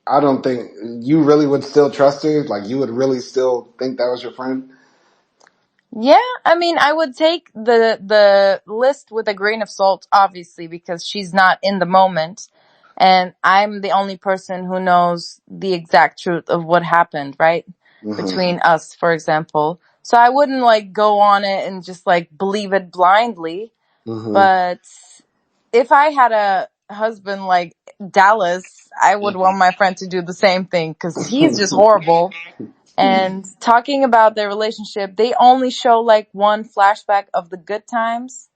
I don't think you really would still trust her. Like you would really still think that was your friend. Yeah, I mean, I would take the list with a grain of salt, obviously, because she's not in the moment, and I'm the only person who knows the exact truth of what happened, right? Hmm. Between us, for example. So I wouldn't like go on it and just like believe it blindly. Hmm. But if I had a husband like Dallas, I would want my friend to do the same thing because he's just horrible. And talking about their relationship, they only show like one flashback of the good times.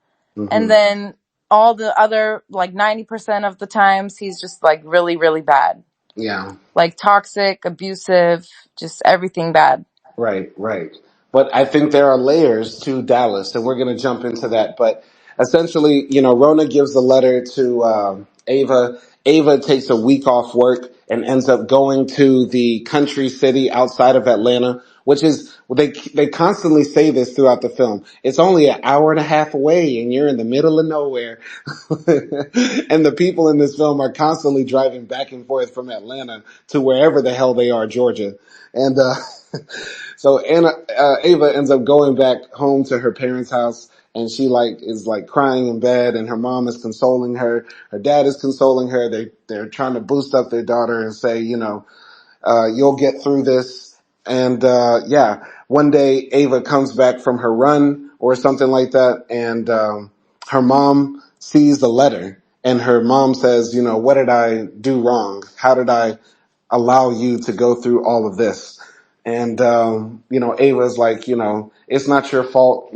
And Hmm. then all the other, like 90% of the times, he's just like really, really bad. Yeah. Like toxic, abusive, just everything bad. Right, right. But I think there are layers to Dallas, and we're going to jump into that. But essentially, Rona gives the letter to Ava. Ava takes a week off work and ends up going to the country city outside of Atlanta, which is they constantly say this throughout the film. It's only an hour and a half away, and you're in the middle of nowhere. And the people in this film are constantly driving back and forth from Atlanta to wherever the hell they are, Georgia. And so Ava ends up going back home to her parents' house, and she is crying in bed, and her mom is consoling her. Her dad is consoling her. They're trying to boost up their daughter and say, you'll get through this. And yeah, one day Ava comes back from her run or something like that, and her mom sees the letter, and her mom says, what did I do wrong? How did I allow you to go through all of this? And Ava's like, it's not your fault,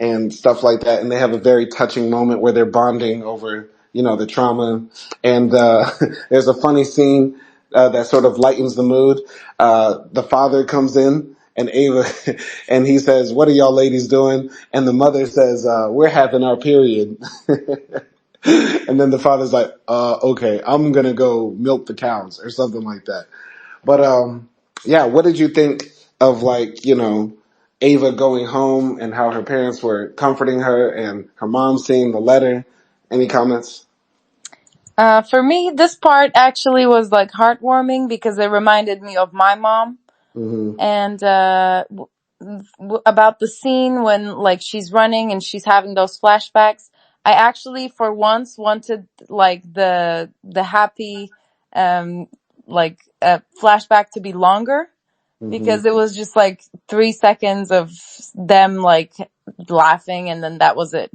and stuff like that. And they have a very touching moment where they're bonding over, the trauma. And there's a funny scene that sort of lightens the mood. The father comes in and Ava, and he says, "What are y'all ladies doing?" And the mother says, "We're having our period." And then the father's like, "Okay, I'm gonna go milk the cows," or something like that. But yeah, what did you think of Ava going home and how her parents were comforting her and her mom seeing the letter? Any comments? For me, this part actually was like heartwarming because it reminded me of my mom. Mm-hmm. And about the scene when like she's running and she's having those flashbacks, I actually for once wanted like the happy um flashback to be longer Mm-hmm. because it was just like 3 seconds of them like laughing and then that was it.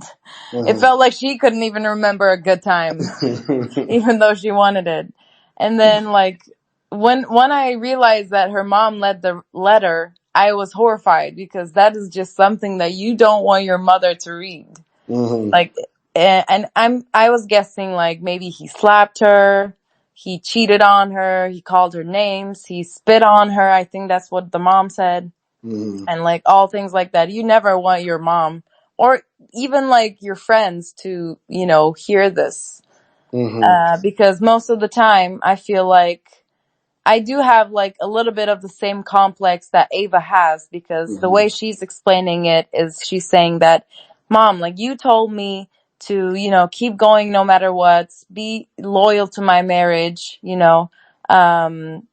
It felt like she couldn't even remember a good time Mm-hmm. even though she wanted it. And then like when I realized that her mom led the letter, I was horrified because that is just something that you don't want your mother to read. Mm-hmm. Like and I was guessing like maybe he slapped her, he cheated on her, he called her names, he spit on her. I think that's what the mom said. Mm-hmm. And like all things like that. You never want your mom or even like your friends to, hear this Mm-hmm. because most of the time I feel like I do have like a little bit of the same complex that Ava has because the way she's explaining it is she's saying that, Mom, like you told me to, keep going no matter what, be loyal to my marriage, um,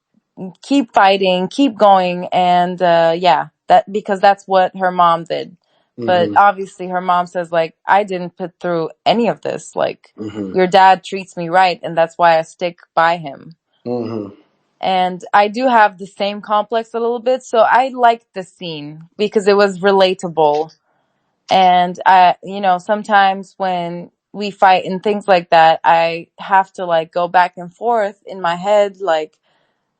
keep fighting, keep going. And, yeah, that because that's what her mom did. But Mm-hmm. obviously her mom says like, I didn't put through any of this. Like Mm-hmm. your dad treats me right. And that's why I stick by him. Mm-hmm. And I do have the same complex a little bit. So I liked the scene because it was relatable. And sometimes when we fight and things like that, I have to like go back and forth in my head. Like,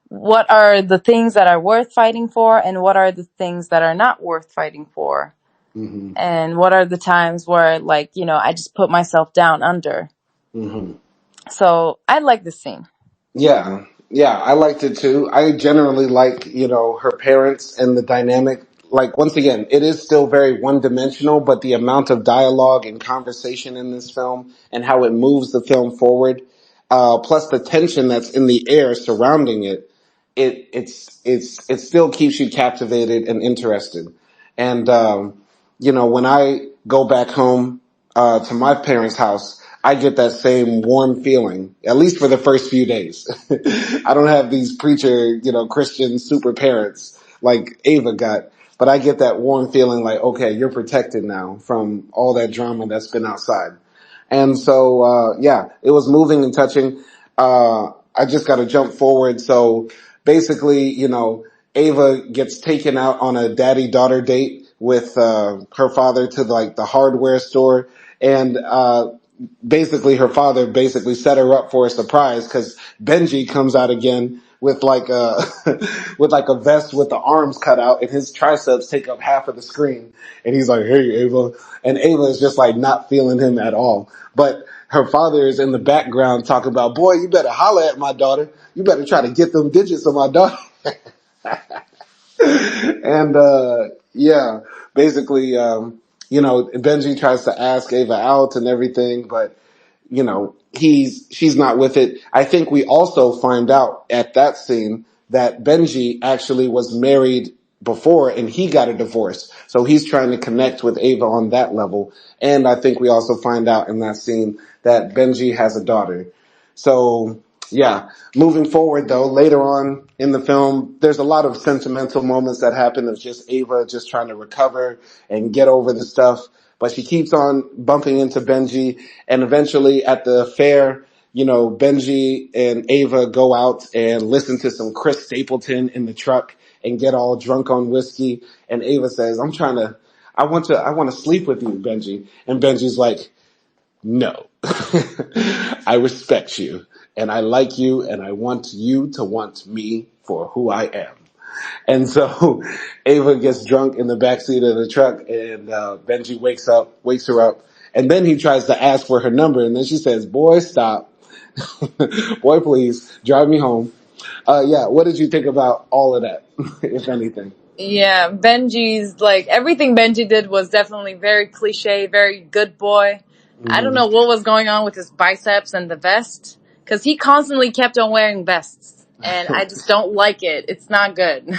what are the things that are worth fighting for and what are the things that are not worth fighting for? Mm-hmm. And what are the times where, like, you know, I just put myself down under. Mm-hmm. So I like this scene. Yeah, yeah, I liked it too. I generally like, her parents and the dynamic. Like, once again, it is still very one dimensional, but the amount of dialogue and conversation in this film and how it moves the film forward, plus the tension that's in the air surrounding it, it still keeps you captivated and interested. And, when I go back home, to my parents' house, I get that same warm feeling, at least for the first few days. I don't have these preacher, Christian super parents like Ava got, but I get that warm feeling like, okay, you're protected now from all that drama that's been outside. And so, yeah, it was moving and touching. I just got to jump forward. So basically, Ava gets taken out on a daddy-daughter date with, her father to like the hardware store. And, basically her father basically set her up for a surprise because Benji comes out again with like a with like a vest with the arms cut out and his triceps take up half of the screen and he's like, "Hey, Ava," and Ava is just like not feeling him at all. But her father is in the background talking about, "Boy, you better holler at my daughter. You better try to get them digits of my daughter." And yeah, basically, Benji tries to ask Ava out and everything, but she's not with it. I think we also find out at that scene that Benji actually was married before and he got a divorce. So he's trying to connect with Ava on that level. And I think we also find out in that scene that Benji has a daughter. So yeah, moving forward though, later on in the film, there's a lot of sentimental moments that happen of just Ava just trying to recover and get over the stuff. But she keeps on bumping into Benji, and eventually at the fair, Benji and Ava go out and listen to some Chris Stapleton in the truck and get all drunk on whiskey. And Ava says, I want to sleep with you, Benji. And Benji's like, "No, I respect you and I like you and I want you to want me for who I am." And so Ava gets drunk in the backseat of the truck and, Benji wakes her up. And then he tries to ask for her number and then she says, "Boy, stop." "Boy, please drive me home." Yeah. What did you think about all of that, if anything? Yeah, Benji's, like, everything Benji did was definitely very cliche, very good boy. I don't Mm-hmm. know what was going on with his biceps and the vest, because he constantly kept on wearing vests, and I just don't like it. It's not good.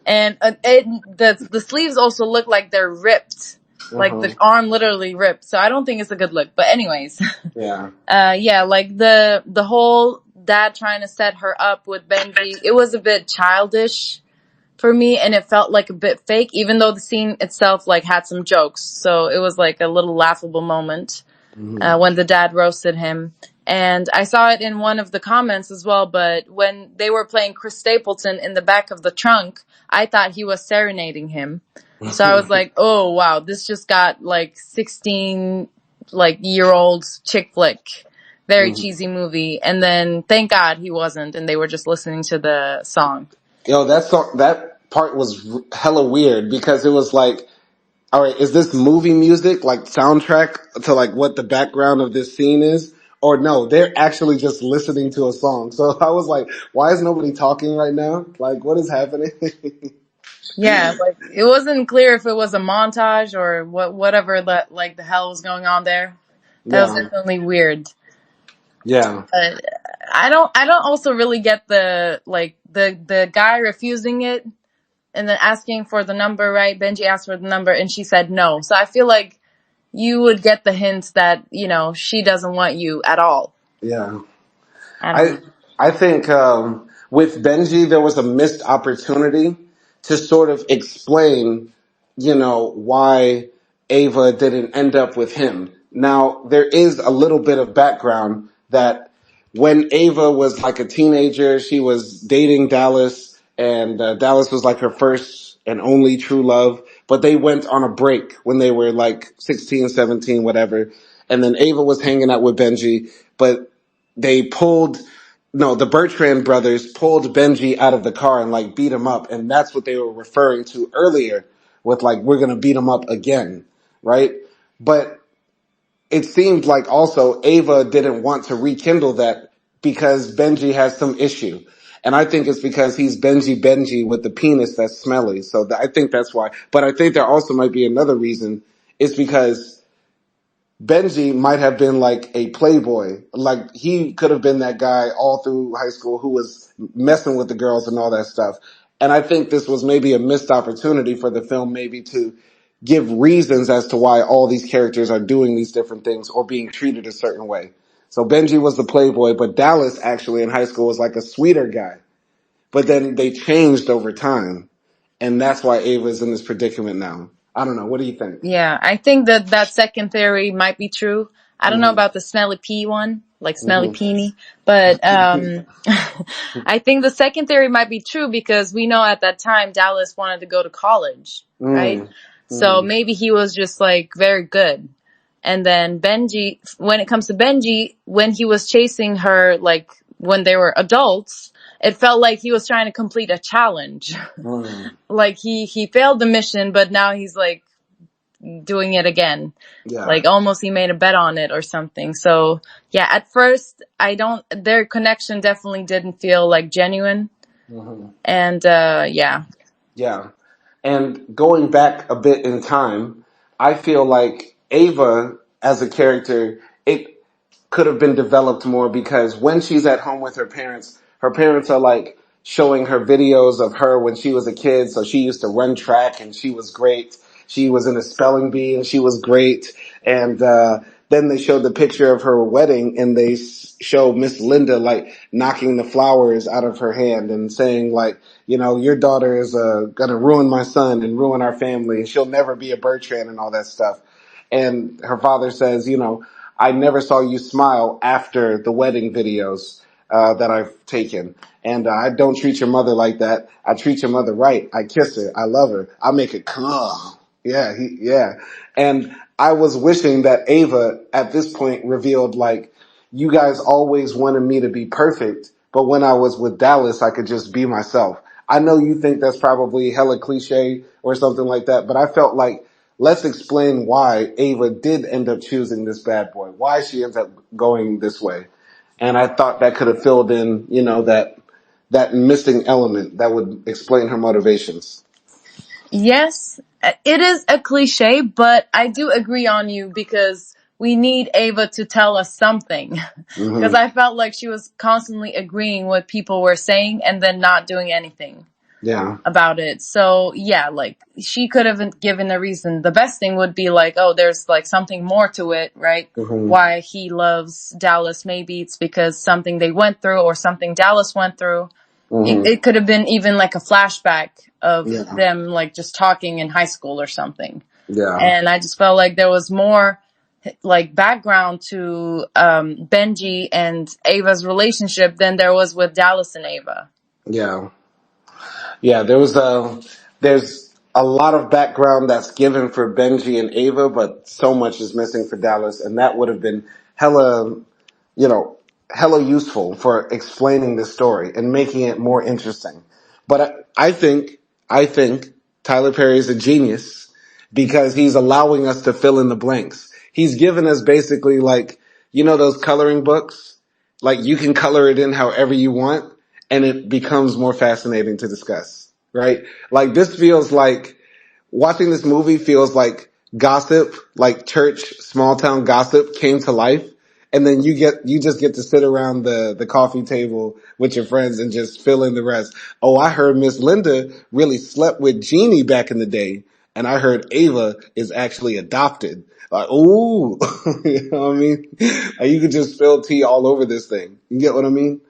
And the sleeves also look like they're ripped, like Uh-huh. the arm literally ripped. So I don't think it's a good look. But anyways, Yeah. yeah, like the whole dad trying to set her up with Benji, it was a bit childish for me, and it felt like a bit fake, even though the scene itself like had some jokes. So it was like a little laughable moment Mm-hmm. when the dad roasted him. And I saw it in one of the comments as well, but when they were playing Chris Stapleton in the back of the trunk, I thought he was serenading him. So I was like, oh wow, this just got like 16 like year old chick flick. Very Mm-hmm. cheesy movie. And then thank God he wasn't and they were just listening to the song. That part was hella weird because it was like, all right, is this movie music, like soundtrack to like what the background of this scene is? Or no, they're actually just listening to a song. So I was like, why is nobody talking right now? Like, what is happening? Yeah, like it wasn't clear if it was a montage or whatever like the hell was going on there. That was Yeah. definitely weird. Yeah. But I don't also really get the like the guy refusing it and then asking for the number, right? Benji asked for the number and she said no. So I feel like you would get the hint that, she doesn't want you at all. Yeah. I don't I know. I think with Benji there was a missed opportunity to sort of explain, why Ava didn't end up with him. Now there is a little bit of background that when Ava was like a teenager, she was dating Dallas, and Dallas was like her first and only true love. But they went on a break when they were like 16, 17, whatever. And then Ava was hanging out with Benji, but they pulled no, the Bertrand brothers pulled Benji out of the car and like beat him up, and that's what they were referring to earlier with like, we're going to beat them up again, right? But it seemed like also Ava didn't want to rekindle that because Benji has some issue. And I think it's because he's Benji with the penis that's smelly. So I think that's why. But I think there also might be another reason. It's because Benji might have been like a playboy. Like he could have been that guy all through high school who was messing with the girls and all that stuff. And I think this was maybe a missed opportunity for the film maybe to give reasons as to why all these characters are doing these different things or being treated a certain way. So Benji was the playboy, but Dallas actually in high school was like a sweeter guy. But then they changed over time. And that's why Ava's in this predicament now. I don't know. What do you think? Yeah, I think that second theory might be true. I don't know Mm-hmm. about the smelly pea one, like smelly Mm-hmm. peony, but I think the second theory might be true because we know at that time Dallas wanted to go to college, right? So Mm-hmm. maybe he was just like very good. And then Benji, when it comes to Benji, when he was chasing her, like when they were adults, it felt like he was trying to complete a challenge. Mm-hmm. Like he failed the mission, but now he's like doing it again. Yeah. Like almost he made a bet on it or something. So yeah, at first their connection definitely didn't feel like genuine. Mm-hmm. And yeah. Yeah. And going back a bit in time, I feel like Ava as a character, it could have been developed more because when she's at home with her parents are like showing her videos of her when she was a kid. So she used to run track and she was great. She was in a spelling bee and she was great. And, then they showed the picture of her wedding and they show Miss Linda like knocking the flowers out of her hand and saying like, you know, your daughter is, gonna ruin my son and ruin our family and she'll never be a Bertrand and all that stuff. And her father says, you know, I never saw you smile after the wedding videos that I've taken. And I don't treat your mother like that. I treat your mother right. I kiss her. I love her. I make it come. Yeah. And I was wishing that Ava at this point revealed like, you guys always wanted me to be perfect, but when I was with Dallas, I could just be myself. I know you think that's probably hella cliche or something like that, but I felt like let's explain why Ava did end up choosing this bad boy, why she ends up going this way. And I thought that could have filled in, you know, that missing element that would explain her motivations. Yes, it is a cliche, but I do agree on you because we need Ava to tell us something. Because Hmm. I felt like she was constantly agreeing what people were saying and then not doing anything Yeah. about it. So yeah, like she could have given a reason. The best thing would be like, oh, there's like something more to it, right? Hmm. Why he loves Dallas. Maybe it's because something they went through or something Dallas went through. It, Hmm. it could have been even like a flashback of Yeah. them like just talking in high school or something. Yeah. And I just felt like there was more like background to Benji and Ava's relationship than there was with Dallas and Ava. Yeah. Yeah, there's a lot of background that's given for Benji and Ava, but so much is missing for Dallas, and that would have been hella, you know, hella useful for explaining the story and making it more interesting. But I think Tyler Perry is a genius because he's allowing us to fill in the blanks. He's given us basically like, you know, those coloring books? Like you can color it in however you want and it becomes more fascinating to discuss, right? Like this feels like watching this movie feels like gossip, like church, small town gossip came to life. And then you just get to sit around the coffee table with your friends and just fill in the rest. Oh, I heard Miss Linda really slept with Jeannie back in the day. And I heard Ava is actually adopted. Like, ooh, you know what I mean? Like, you could just spill tea all over this thing. You get what I mean?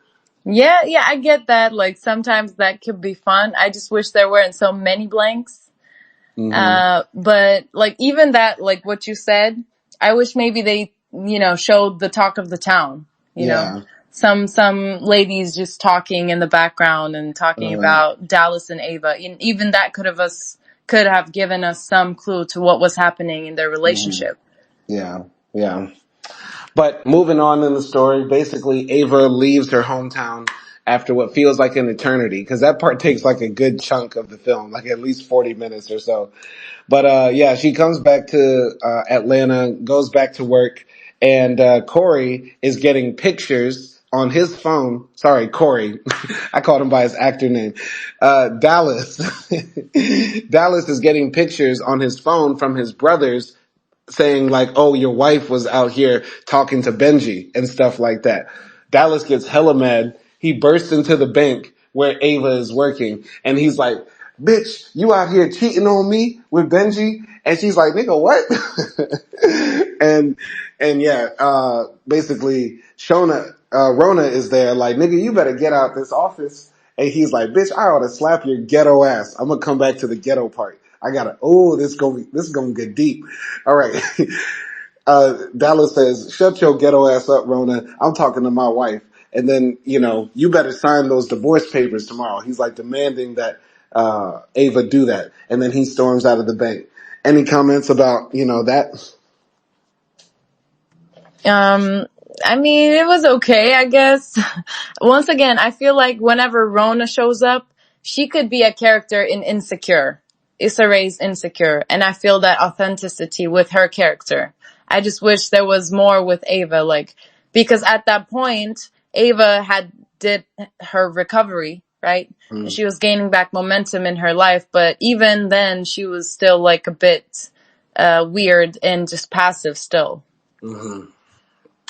Yeah, I get that. Like sometimes that could be fun. I just wish there weren't so many blanks. Hmm. But like even that, like what you said, I wish maybe they, showed the talk of the town, Yeah. some ladies just talking in the background and talking Uh, about Dallas and Ava. And even that could have given us some clue to what was happening in their mhm. relationship. Yeah. Yeah. But moving on in the story, basically Ava leaves her hometown after what feels like an eternity, because that part takes like a good chunk of the film, like at least 40 minutes or so. But yeah, she comes back to Atlanta, goes back to work, and Corey is getting pictures on his phone. Sorry, Corey. I called him by his actor name. Dallas. Dallas is getting pictures on his phone from his brothers saying like, oh, your wife was out here talking to Benji and stuff like that. Dallas gets hella mad. He bursts into the bank where Ava is working and he's like, bitch, you out here cheating on me with Benji? And she's like, nigga, what? and, and yeah, basically Rona is there like, nigga, you better get out this office. And he's like, bitch, I ought to slap your ghetto ass. I'm gonna come back to the ghetto part. This is gonna get deep. All right. Dallas says, shut your ghetto ass up, Rona. I'm talking to my wife. And then, you better sign those divorce papers tomorrow. He's like demanding that, Ava do that. And then he storms out of the bank. Any comments about, that? I mean, it was okay, I guess. Once again, I feel like whenever Rona shows up, she could be a character in Insecure. Issa Rae's Insecure. And I feel that authenticity with her character. I just wish there was more with Ava, because at that point, Ava did her recovery, right? Mm-hmm. She was gaining back momentum in her life, but even then, she was still a bit, weird and just passive still. Mm-hmm.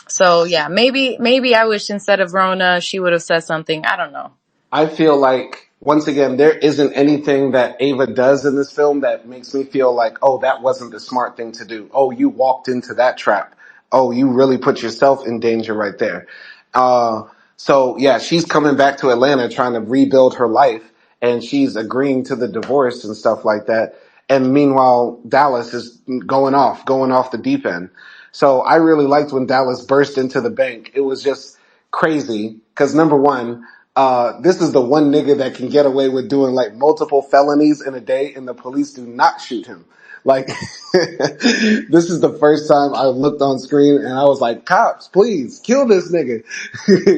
So yeah, maybe I wish instead of Rona, she would have said something. I don't know. I feel like, once again, there isn't anything that Ava does in this film that makes me feel like, oh, that wasn't the smart thing to do. Oh, you walked into that trap. Oh, you really put yourself in danger right there. So yeah, she's coming back to Atlanta trying to rebuild her life and she's agreeing to the divorce and stuff like that. And meanwhile, Dallas is going off the deep end. So I really liked when Dallas burst into the bank. It was just crazy because number one, this is the one nigga that can get away with doing like multiple felonies in a day and the police do not shoot him. Like, this is the first time I looked on screen and I was like, cops, please kill this nigga.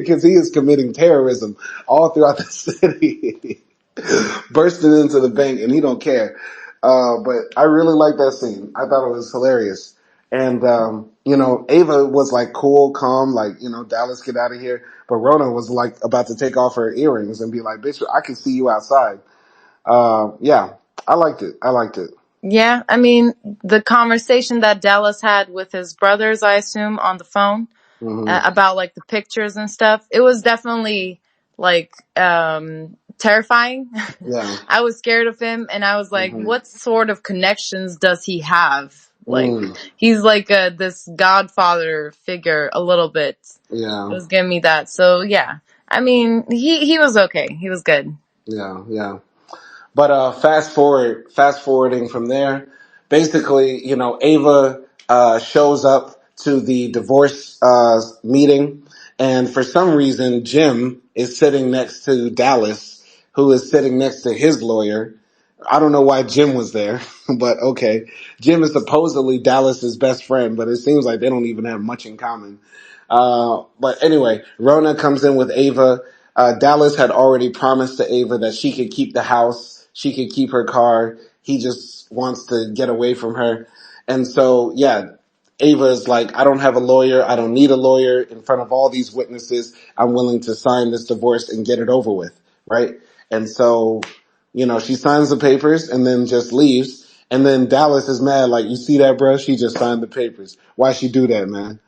Cause he is committing terrorism all throughout the city. Bursting into the bank and he don't care. But I really like that scene. I thought it was hilarious. And, Ava was like cool, calm, like, Dallas, get out of here. But Rona was like about to take off her earrings and be like, bitch, I can see you outside. Yeah, I liked it. Yeah, I mean, the conversation that Dallas had with his brothers, I assume, on the phone, about the pictures and stuff, it was definitely terrifying. Yeah. I was scared of him and I was like, what sort of connections does he have? He's this godfather figure a little bit. Yeah. It was giving me that. So yeah, I mean, he was okay. He was good. Yeah. But fast forwarding from there, basically, Ava shows up to the divorce meeting, and for some reason, Jim is sitting next to Dallas, who is sitting next to his lawyer. I don't know why Jim was there, but okay. Jim is supposedly Dallas's best friend, but it seems like they don't even have much in common. But anyway, Rona comes in with Ava. Dallas had already promised to Ava that she could keep the house, she could keep her car. He just wants to get away from her. And so, yeah, Ava is like, I don't have a lawyer. I don't need a lawyer. In front of all these witnesses, I'm willing to sign this divorce and get it over with, right? And so, she signs the papers and then just leaves. And then Dallas is mad, like, you see that, bro? She just signed the papers. Why she do that, man?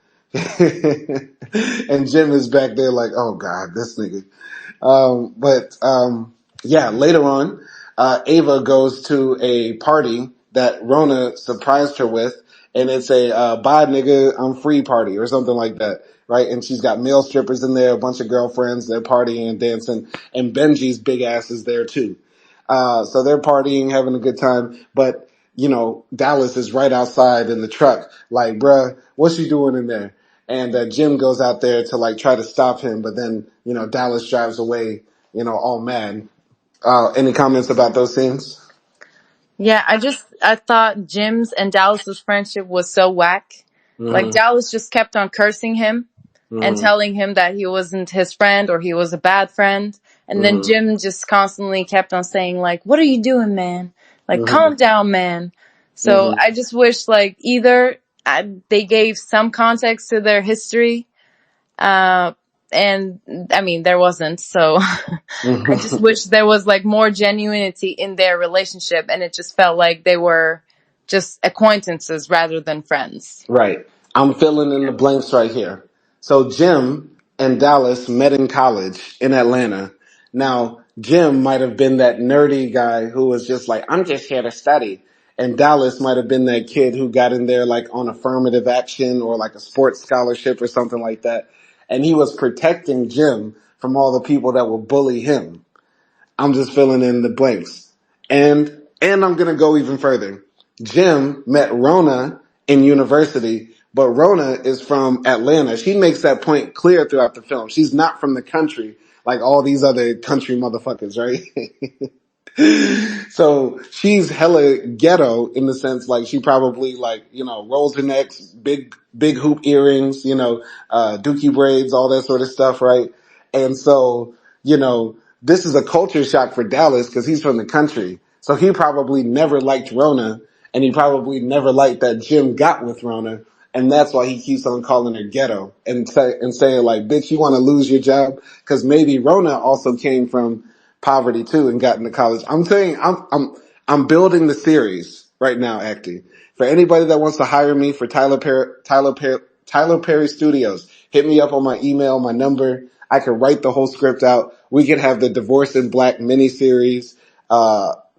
And Jim is back there like, oh God, this nigga. Yeah, later on, Ava goes to a party that Rona surprised her with, and it's a, bye nigga, I'm free party or something like that, right? And she's got male strippers in there, a bunch of girlfriends, they're partying and dancing, and Benji's big ass is there too. So they're partying, having a good time, but Dallas is right outside in the truck, like, bruh, what's she doing in there? And Jim goes out there to try to stop him, but then Dallas drives away, all mad. Any comments about those scenes? Yeah, I thought Jim's and Dallas's friendship was so whack. Dallas just kept on cursing him. and telling him that he wasn't his friend or he was a bad friend. And then Jim just constantly kept on saying, like, what are you doing, man? Like, calm down, man. So I just wish, like, either they gave some context to their history, and I mean, there wasn't. So I just wish there was like more genuinity in their relationship, and it just felt like they were just acquaintances rather than friends. Right. I'm filling in the blanks right here. So Jim and Dallas met in college in Atlanta. Now, Jim might have been that nerdy guy who was just like, I'm just here to study. And Dallas might have been that kid who got in there like on affirmative action or like a sports scholarship or something like that. And he was protecting Jim from all the people that would bully him. I'm just filling in the blanks. And I'm gonna go even further. Jim met Rona in university, but Rona is from Atlanta. She makes that point clear throughout the film. She's not from the country like all these other country motherfuckers, right? So she's hella ghetto in the sense like she probably like, you know, rolls her necks, big hoop earrings, you know, dookie braids, all that sort of stuff, right? And so, you know, this is a culture shock for Dallas because he's from the country. So he probably never liked Rona, and he probably never liked that Jim got with Rona. And that's why he keeps on calling her ghetto and saying like, bitch, you want to lose your job? Cause maybe Rona also came from poverty too and got into college. I'm saying I'm building the series right now, acting. For anybody that wants to hire me for Tyler Perry Studios, hit me up on my email, my number. I could write the whole script out. We could have the Divorce in Black miniseries,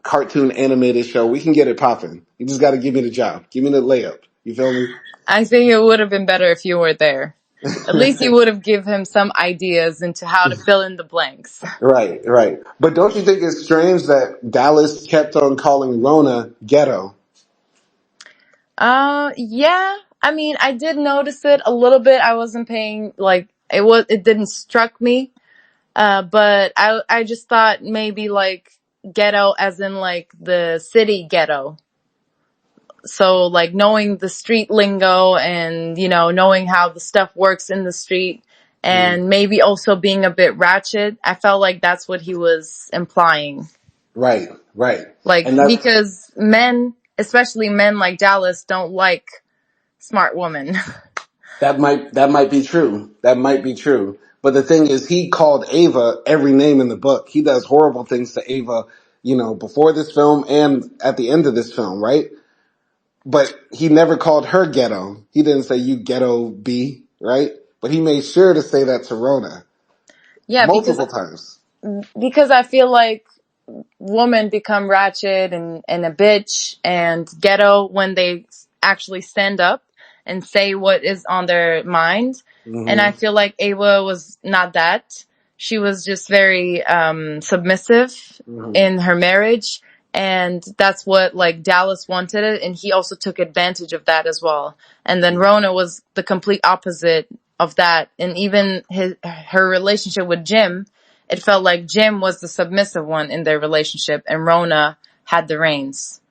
cartoon animated show. We can get it popping. You just got to give me the job. Give me the layup. You feel me? I think it would have been better if you were there. At least you would have given him some ideas into how to fill in the blanks. Right, right. But don't you think it's strange that Dallas kept on calling Rona ghetto? Yeah. I mean, I did notice it a little bit. I wasn't paying, like, it didn't struck me. But I just thought maybe like ghetto as in like the city ghetto. So like knowing the street lingo and, you know, knowing how the stuff works in the street and maybe also being a bit ratchet. I felt like that's what he was implying. Right, right. Like, And that because men, especially men like Dallas, don't like smart women. that might be true. That might be true. But the thing is, he called Ava every name in the book. He does horrible things to Ava, you know, before this film and at the end of this film, right? But he never called her ghetto. He didn't say you ghetto B, right? But he made sure to say that to Rona Yeah, multiple times. because I feel like women become ratchet and a bitch and ghetto when they actually stand up and say what is on their mind. And I feel like Ava was not that. She was just very submissive in her marriage. And that's what like Dallas wanted it. And he also took advantage of that as well. And then Rona was the complete opposite of that. And even her relationship with Jim, it felt like Jim was the submissive one in their relationship and Rona had the reins.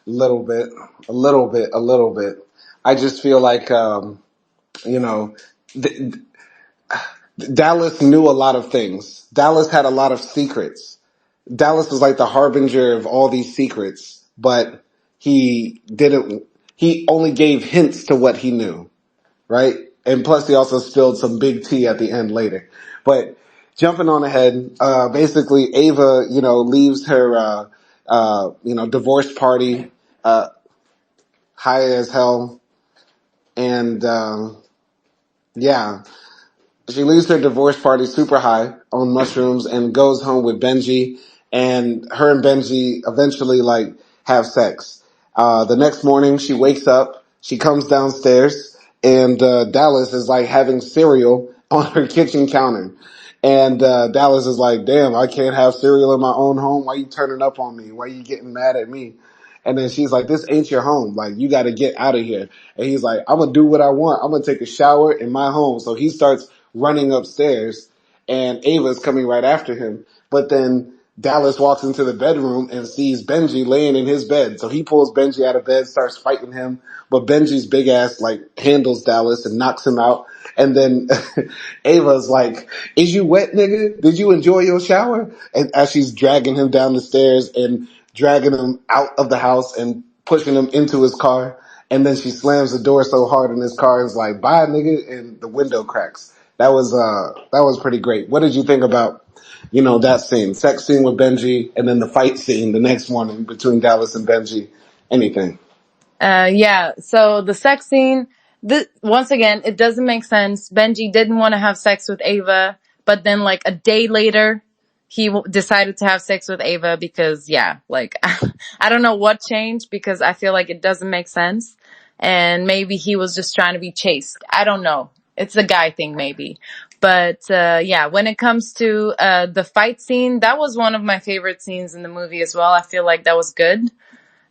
Little bit, a little bit, a little bit. I just feel like, you know, Dallas knew a lot of things. Dallas had a lot of secrets. Dallas was like the harbinger of all these secrets, but he only gave hints to what he knew, right? And plus he also spilled some big tea at the end later. But jumping on ahead, basically Ava, you know, leaves her, you know, divorce party, high as hell. And, yeah, she leaves her divorce party super high on mushrooms and goes home with Benji, and her and Benji eventually like have sex. The next morning she wakes up, she comes downstairs, and Dallas is like having cereal on her kitchen counter. And Dallas is like, damn, I can't have cereal in my own home. Why you turning up on me? Why you getting mad at me? And then she's like, this ain't your home. Like, you got to get out of here. And he's like, I'm going to do what I want. I'm going to take a shower in my home. So he starts running upstairs, and Ava's coming right after him. But then Dallas walks into the bedroom and sees Benji laying in his bed. So he pulls Benji out of bed, starts fighting him. But Benji's big ass like handles Dallas and knocks him out. And then Ava's like, "Is you wet, nigga? Did you enjoy your shower?" And as she's dragging him down the stairs and dragging him out of the house and pushing him into his car. And then she slams the door so hard in his car and is like, "Bye, nigga," and the window cracks. That was pretty great. What did you think about, that scene? Sex scene with Benji and then the fight scene the next morning between Dallas and Benji. Anything? Yeah, so the sex scene, once again, it doesn't make sense. Benji didn't want to have sex with Ava, but then like a day later, he decided to have sex with Ava because, yeah, like, I don't know what changed because I feel like it doesn't make sense. And maybe he was just trying to be chaste. I don't know. It's a guy thing, maybe. But, yeah, when it comes to, the fight scene, that was one of my favorite scenes in the movie as well. I feel like that was good.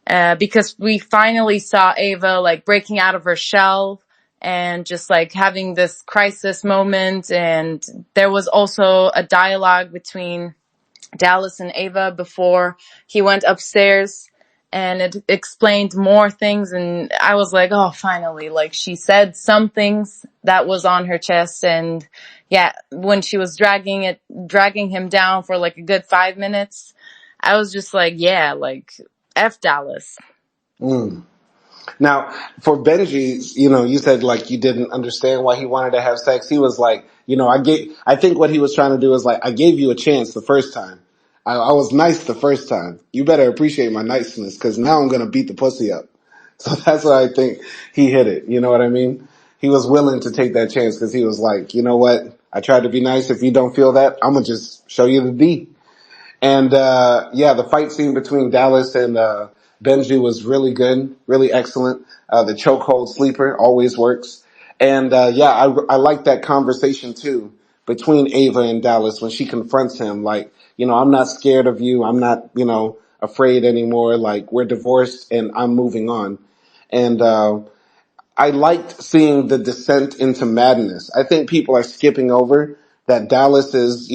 Because we finally saw Ava like breaking out of her shell and just like having this crisis moment. And there was also a dialogue between Dallas and Ava before he went upstairs, and it explained more things. And I was like, oh, finally, like she said some things that was on her chest. And yeah, when she was dragging him down for like a good 5 minutes, I was just like, yeah, like F Dallas. Mm. Now, for Benji, you said like you didn't understand why he wanted to have sex. He was like, I think what he was trying to do is like, I gave you a chance the first time. I was nice the first time. You better appreciate my niceness because now I'm going to beat the pussy up. So that's what I think he hit it. You know what I mean? He was willing to take that chance because he was like, you know what? I tried to be nice. If you don't feel that, I'm going to just show you the D. And yeah, the fight scene between Dallas and Benji was really good, really excellent. The chokehold sleeper always works. And yeah, I like that conversation too between Ava and Dallas when she confronts him. Like, I'm not scared of you. I'm not, afraid anymore. Like, we're divorced and I'm moving on. And I liked seeing the descent into madness. I think people are skipping over that Dallas's,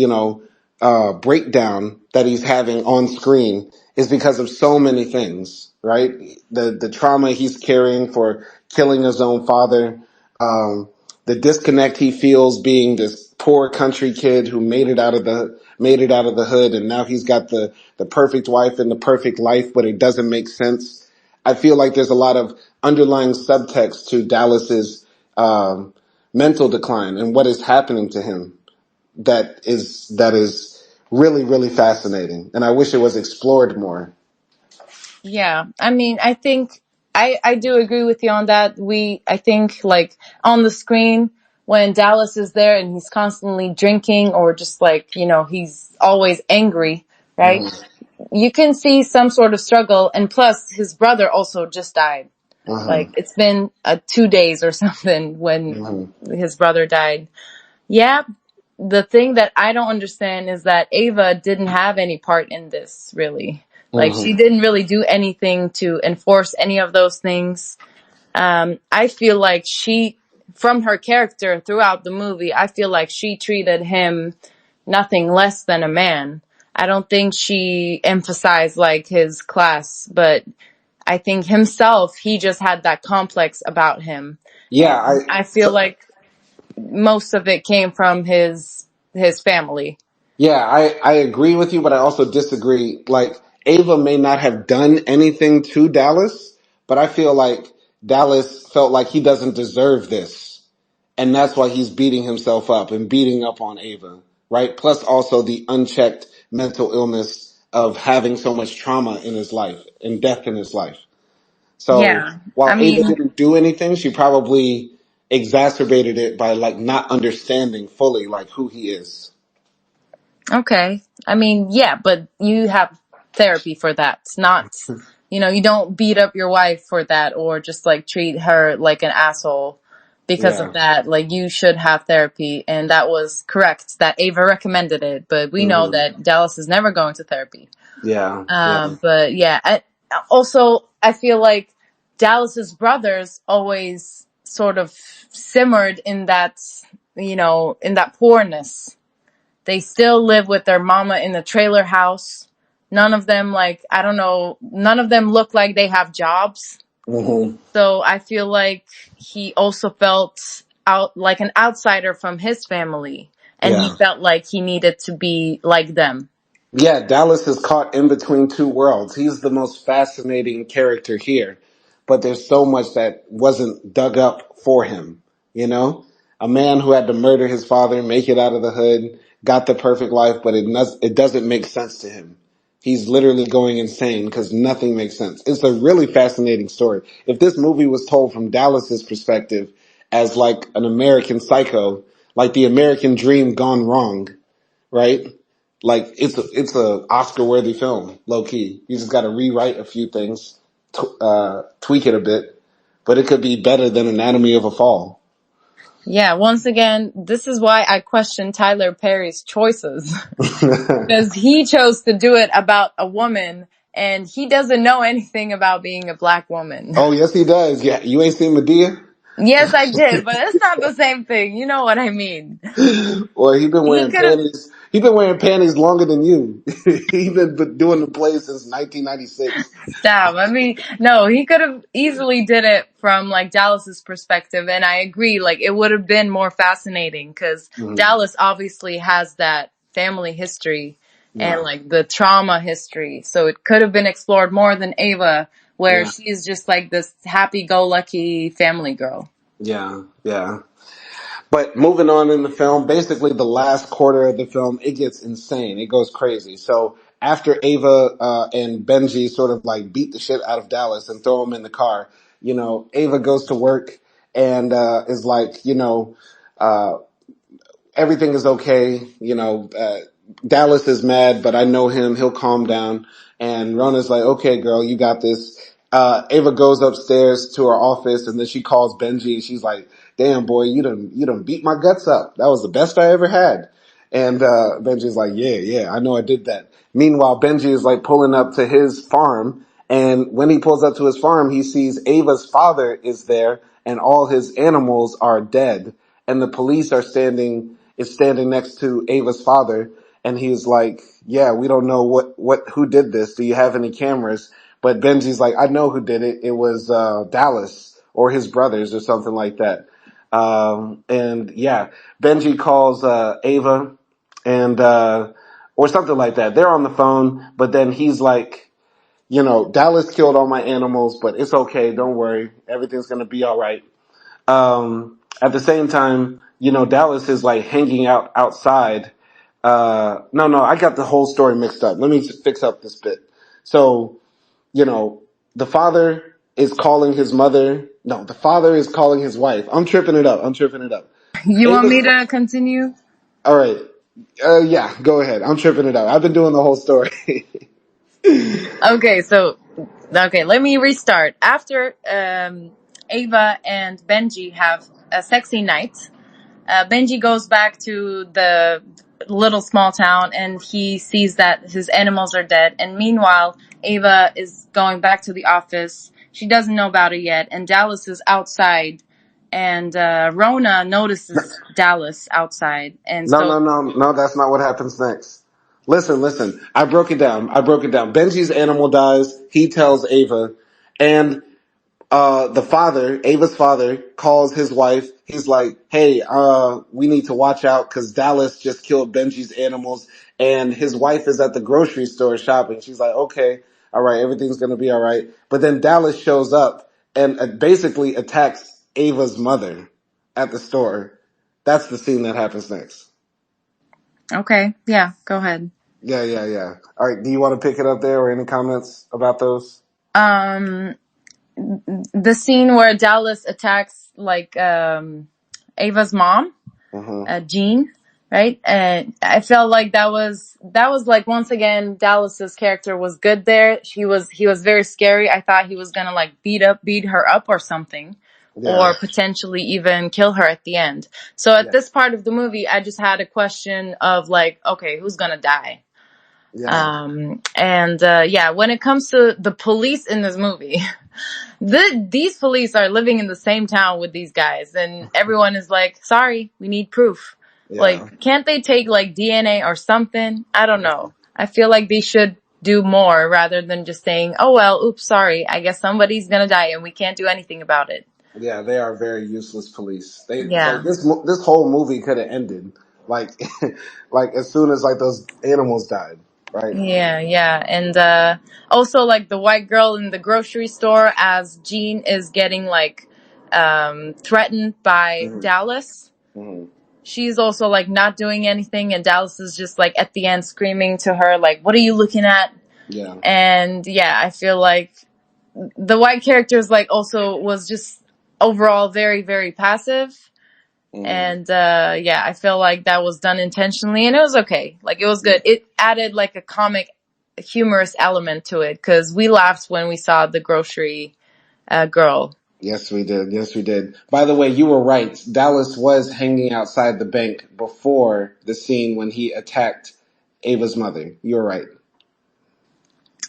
breakdown that he's having on screen is because of so many things, right? The trauma he's carrying for killing his own father, the disconnect he feels being this poor country kid who made it out of the hood, and now he's got the perfect wife and the perfect life, but it doesn't make sense. I feel like there's a lot of underlying subtext to Dallas's mental decline and what is happening to him that is really, really fascinating. And I wish it was explored more. Yeah, I mean, I think I do agree with you on that. I think like on the screen when Dallas is there and he's constantly drinking or just like, he's always angry, right? Mm-hmm. You can see some sort of struggle. And plus his brother also just died. Mm-hmm. Like it's been 2 days or something when Mm-hmm. his brother died. Yeah, the thing that I don't understand is that Ava didn't have any part in this, really. Like, she Mm-hmm. didn't really do anything to enforce any of those things. I feel like from her character throughout the movie, I feel like she treated him nothing less than a man. I don't think she emphasized like his class, but I think himself, he just had that complex about him. Yeah, And I feel like most of it came from his family. I agree with you, but I also disagree. Like, Ava may not have done anything to Dallas, but I feel like Dallas felt like he doesn't deserve this. And that's why he's beating himself up and beating up on Ava, right? Plus also the unchecked mental illness of having so much trauma in his life and death in his life. So Yeah. I while Ava mean, didn't do anything, she probably exacerbated it by like not understanding fully like who he is. okay. I mean, yeah, but you have therapy for that. Not, you don't beat up your wife for that or just like treat her like an asshole because of Yeah. that. Like you should have therapy, and that was correct that Ava recommended it, but we know Hmm. that Dallas is never going to therapy. Yeah. Yeah. But yeah, also I feel like Dallas's brothers always sort of simmered in that, in that poorness. They still live with their mama in the trailer house. None of them like, I don't know, none of them look like they have jobs. Hmm. So I feel like he also felt like an outsider from his family, and he Yeah. felt like he needed to be like them. Yeah, Dallas is caught in between two worlds. He's the most fascinating character here, but there's so much that wasn't dug up for him, you know? A man who had to murder his father, make it out of the hood, got the perfect life, but it doesn't make sense to him. He's literally going insane because nothing makes sense. It's a really fascinating story. If this movie was told from Dallas's perspective as like an American Psycho, like the American dream gone wrong, right? Like it's a Oscar worthy film, low key. You just got to rewrite a few things, tweak it a bit, but it could be better than Anatomy of a Fall. Yeah, once again, this is why I question Tyler Perry's choices. Because he chose to do it about a woman, and he doesn't know anything about being a black woman. Oh yes, he does. Yeah, you ain't seen Medea? Yes, I did, but it's not the same thing. You know what I mean. Well, he been He wearing could have. panties. He been wearing panties longer than you. He been doing the play since 1996. Stop. I mean, no, he could have easily did it from like Dallas's perspective, and I agree. Like it would have been more fascinating because Mhm. Dallas obviously has that family history and Yeah, like the trauma history, so it could have been explored more than Ava, where yeah, she's just like this happy-go-lucky family girl. yeah, yeah. But moving on in the film, basically the last quarter of the film, it gets insane. It goes crazy. So after Ava and Benji sort of like beat the shit out of Dallas and throw him in the car, Ava goes to work and is like, uh, everything is okay. Dallas is mad, but I know him. He'll calm down. And Rona's like, okay, girl, you got this. Ava goes upstairs to her office and then she calls Benji and she's like, damn boy, you done beat my guts up. That was the best I ever had. And, Benji's like, yeah, I know I did that. Meanwhile, Benji is like pulling up to his farm. And when he pulls up to his farm, he sees Ava's father is there and all his animals are dead. And the police is standing next to Ava's father. And he's like, yeah, we don't know who did this. Do you have any cameras? But Benji's like, I know who did it. It was, Dallas or his brothers or something like that. And yeah, Benji calls, Ava and, or something like that. They're on the phone, but then he's like, Dallas killed all my animals, but it's okay. Don't worry. Everything's going to be all right. At the same time, Dallas is like hanging out outside. No, I got the whole story mixed up. Let me fix up this bit. So, you know, the father is calling his mother. No, the father is calling his wife. I'm tripping it up. You want me Ava's, to continue? all right. Yeah, go ahead. I'm tripping it up. I've been doing the whole story. Okay, let me restart. After Ava and Benji have a sexy night, Benji goes back to the little small town and he sees that his animals are dead. And meanwhile, Ava is going back to the office. She doesn't know about it yet. And Dallas is outside. And Rona notices Dallas outside. And No, so no, no, no, that's not what happens next. Listen. I broke it down. Benji's animal dies. He tells Ava. And Ava's father, calls his wife. He's like, hey, we need to watch out because Dallas just killed Benji's animals. And his wife is at the grocery store shopping. She's like, okay, all right, everything's going to be all right. But then Dallas shows up and basically attacks Ava's mother at the store. That's the scene that happens next. okay, yeah, go ahead. Yeah. All right. Do you want to pick it up there or any comments about those? Um, the scene where Dallas attacks like Ava's mom, Mm-hmm. Jean, right? And I felt like that was like once again Dallas's character was good there. He was very scary. I thought he was gonna like beat her up or something, Yeah. or potentially even kill her at the end. So at Yeah. this part of the movie, I just had a question of like, okay, who's gonna die? Yeah. And yeah, when it comes to the police in this movie, these police are living in the same town with these guys, and everyone is like, sorry, we need proof. Yeah. Like, can't they take like DNA or something? I don't know. I feel like they should do more rather than just saying, oh well, oops, sorry, I guess somebody's gonna die and we can't do anything about it. Yeah, they are very useless police. They like Yeah. this whole movie could have ended like like as soon as like those animals died, right? Yeah, yeah. And also like the white girl in the grocery store as Jean is getting like threatened by Hmm. Dallas. Hmm. She's also like not doing anything and Dallas is just like at the end screaming to her like, "What are you looking at?" Yeah. And yeah, I feel like the white characters like also was just overall very very passive. Hmm. And yeah, I feel like that was done intentionally and it was okay, like it was Yeah. good. It added like a comic humorous element to it because we laughed when we saw the grocery girl. Yes, we did. Yes, we did. By the way, you were right. Dallas was hanging outside the bank before the scene when he attacked Ava's mother. You were right.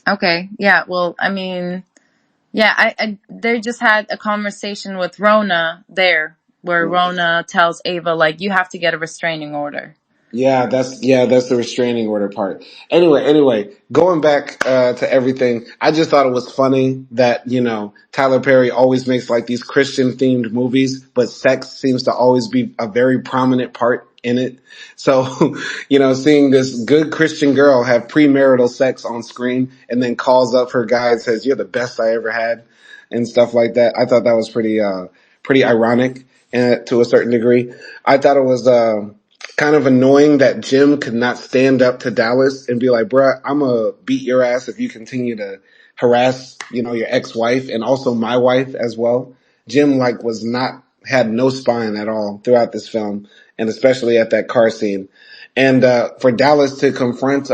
Okay, yeah, well, I mean, yeah, I they just had a conversation with Rona there where Rona tells Ava like you have to get a restraining order. Yeah, that's the restraining order part. Anyway, going back to everything, I just thought it was funny that Tyler Perry always makes like these Christian themed movies, but sex seems to always be a very prominent part in it. So, seeing this good Christian girl have premarital sex on screen and then calls up her guy and says, "You're the best I ever had," and stuff like that. I thought that was pretty ironic to a certain degree. I thought it was kind of annoying that Jim could not stand up to Dallas and be like, "Bruh, I'm gonna beat your ass if you continue to harass, your ex-wife and also my wife as well." Jim like had no spine at all throughout this film, and especially at that car scene. And for Dallas to confront,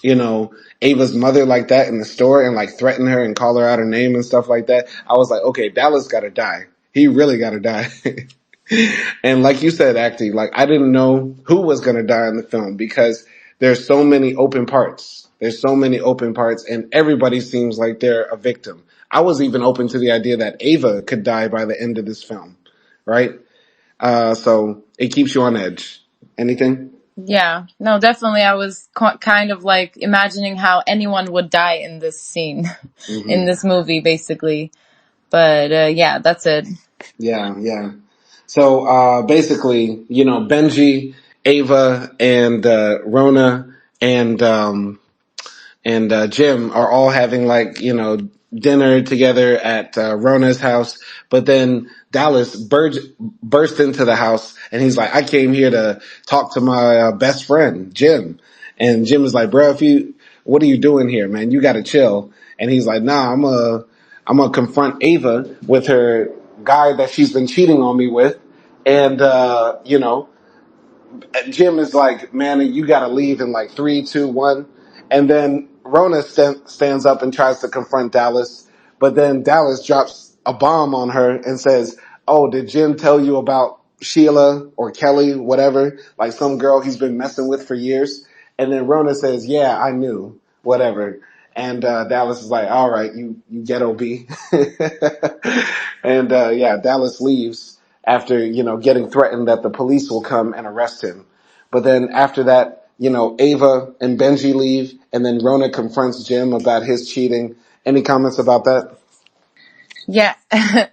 you know, Ava's mother like that in the store and like threaten her and call her out her name and stuff like that, I was like, okay, Dallas got to die. He really got to die. And like you said, acting like I didn't know who was going to die in the film because there's so many open parts. There's so many open parts and everybody seems like they're a victim. I was even open to the idea that Ava could die by the end of this film, right? So it keeps you on edge. Anything? Yeah, no, definitely. I was kind of like imagining how anyone would die in this scene, in Hmm. this movie, basically. But yeah, that's it. Yeah. So basically, Benji, Ava, and Rona, and Jim are all having like dinner together at Rona's house, but then Dallas burst into the house and he's like, "I came here to talk to my best friend Jim," and Jim is like, "Bro, what are you doing here, man? You got to chill." And he's like, "Nah, I'm gonna confront Ava with her guy that she's been cheating on me with," and Jim is like, "Man, you got to leave in like 3, 2, 1." And then Rona stands up and tries to confront Dallas, but then Dallas drops a bomb on her and says, "Oh, did Jim tell you about Sheila or Kelly, whatever, like some girl he's been messing with for years?" And then Rona says, "Yeah, I knew, whatever." And Dallas is like, "All right, you ghetto B." And yeah, Dallas leaves after getting threatened that the police will come and arrest him. But then after that, Ava and Benji leave, and then Rona confronts Jim about his cheating. Any comments about that? Yeah,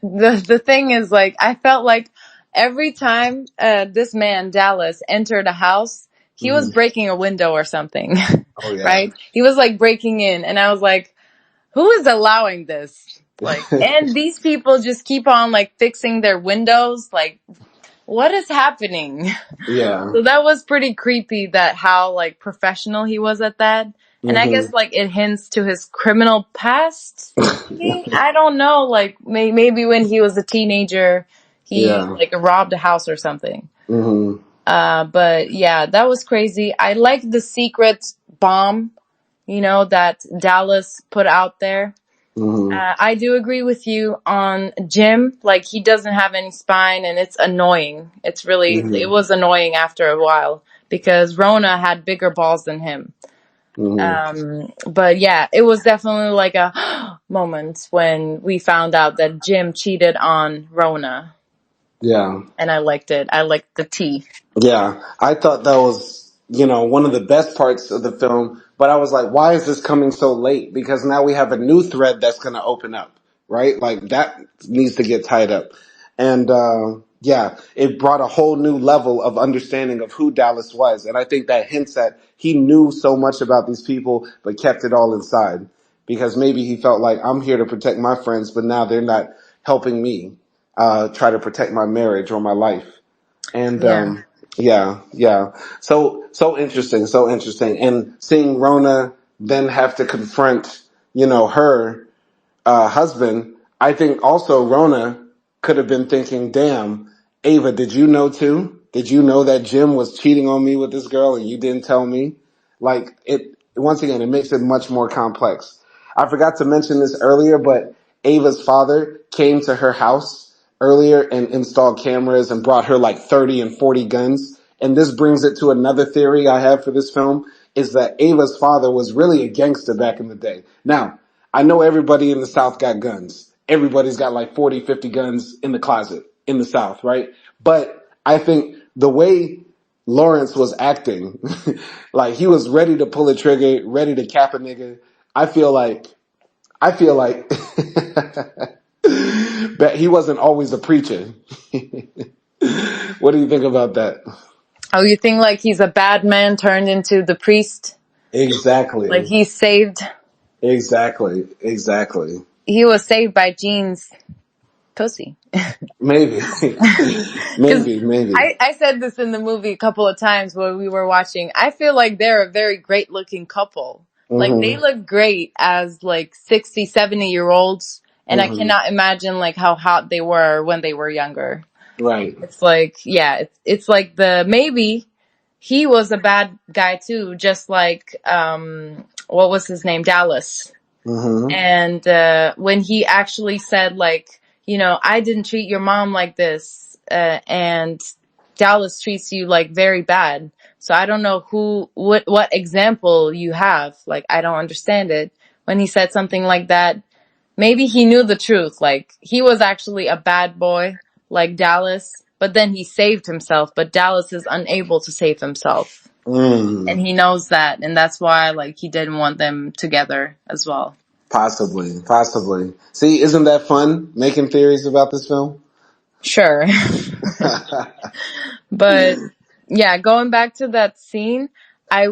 the thing is, like, I felt like every time this man Dallas entered a house, he was Hmm. breaking a window or something, Oh yeah. right? He was like breaking in, and I was like, who is allowing this? Like, and these people just keep on like fixing their windows. Like, what is happening? Yeah. So that was pretty creepy that how like professional he was at that. And I Hmm. guess like it hints to his criminal past. Maybe I don't know. Like maybe when he was a teenager, he Yeah. like robbed a house or something. Hmm. But yeah, that was crazy. I like the secret bomb, that Dallas put out there. Hmm. I do agree with you on Jim. Like, he doesn't have any spine and it's annoying. It Hmm. was annoying after a while because Rona had bigger balls than him. Hmm. But yeah, it was definitely like a moment when we found out that Jim cheated on Rona. Yeah. And I liked it. I liked the tea. Yeah. I thought that was, one of the best parts of the film, but I was like, why is this coming so late? Because now we have a new thread that's going to open up. right? Like that needs to get tied up. And yeah, it brought a whole new level of understanding of who Dallas was. And I think that hints at he knew so much about these people, but kept it all inside because maybe he felt like I'm here to protect my friends, but now they're not helping me try to protect my marriage or my life. And Yeah. yeah, yeah. So interesting, so interesting. And seeing Rona then have to confront, her husband, I think also Rona could have been thinking, damn, Ava, did you know too? Did you know that Jim was cheating on me with this girl and you didn't tell me? Like once again, it makes it much more complex. I forgot to mention this earlier, but Ava's father came to her house earlier and installed cameras and brought her like 30 and 40 guns. And this brings it to another theory I have for this film is that Ava's father was really a gangster back in the day. Now, I know everybody in the South got guns. Everybody's got like 40, 50 guns in the closet in the South, right? But I think the way Lawrence was acting, like he was ready to pull a trigger, ready to cap a nigga. I feel like that he wasn't always a preacher. What do you think about that? Oh, you think like he's a bad man turned into the priest? Like Exactly. he's saved? Exactly. Exactly. He was saved by Jean's pussy. Maybe. Because maybe. I said this in the movie a couple of times when we were watching. I feel like they're a very great looking couple. Like they Hmm. look great as like 60, 70-year olds. And I Hmm. cannot imagine like how hot they were when they were younger. Right. It's like, yeah, it's like maybe he was a bad guy too, just like, what was his name? Dallas. Hmm. And when he actually said like, I didn't treat your mom like this, and Dallas treats you like very bad. So I don't know what example you have. Like, I don't understand it. When he said something like that, maybe he knew the truth. Like, he was actually a bad boy, like Dallas, but then he saved himself, but Dallas is unable to save himself. And Mm. he knows that, and that's why, like, he didn't want them together as well. Possibly. Possibly. See, isn't that fun making theories about this film? Sure. But yeah, going back to that scene, I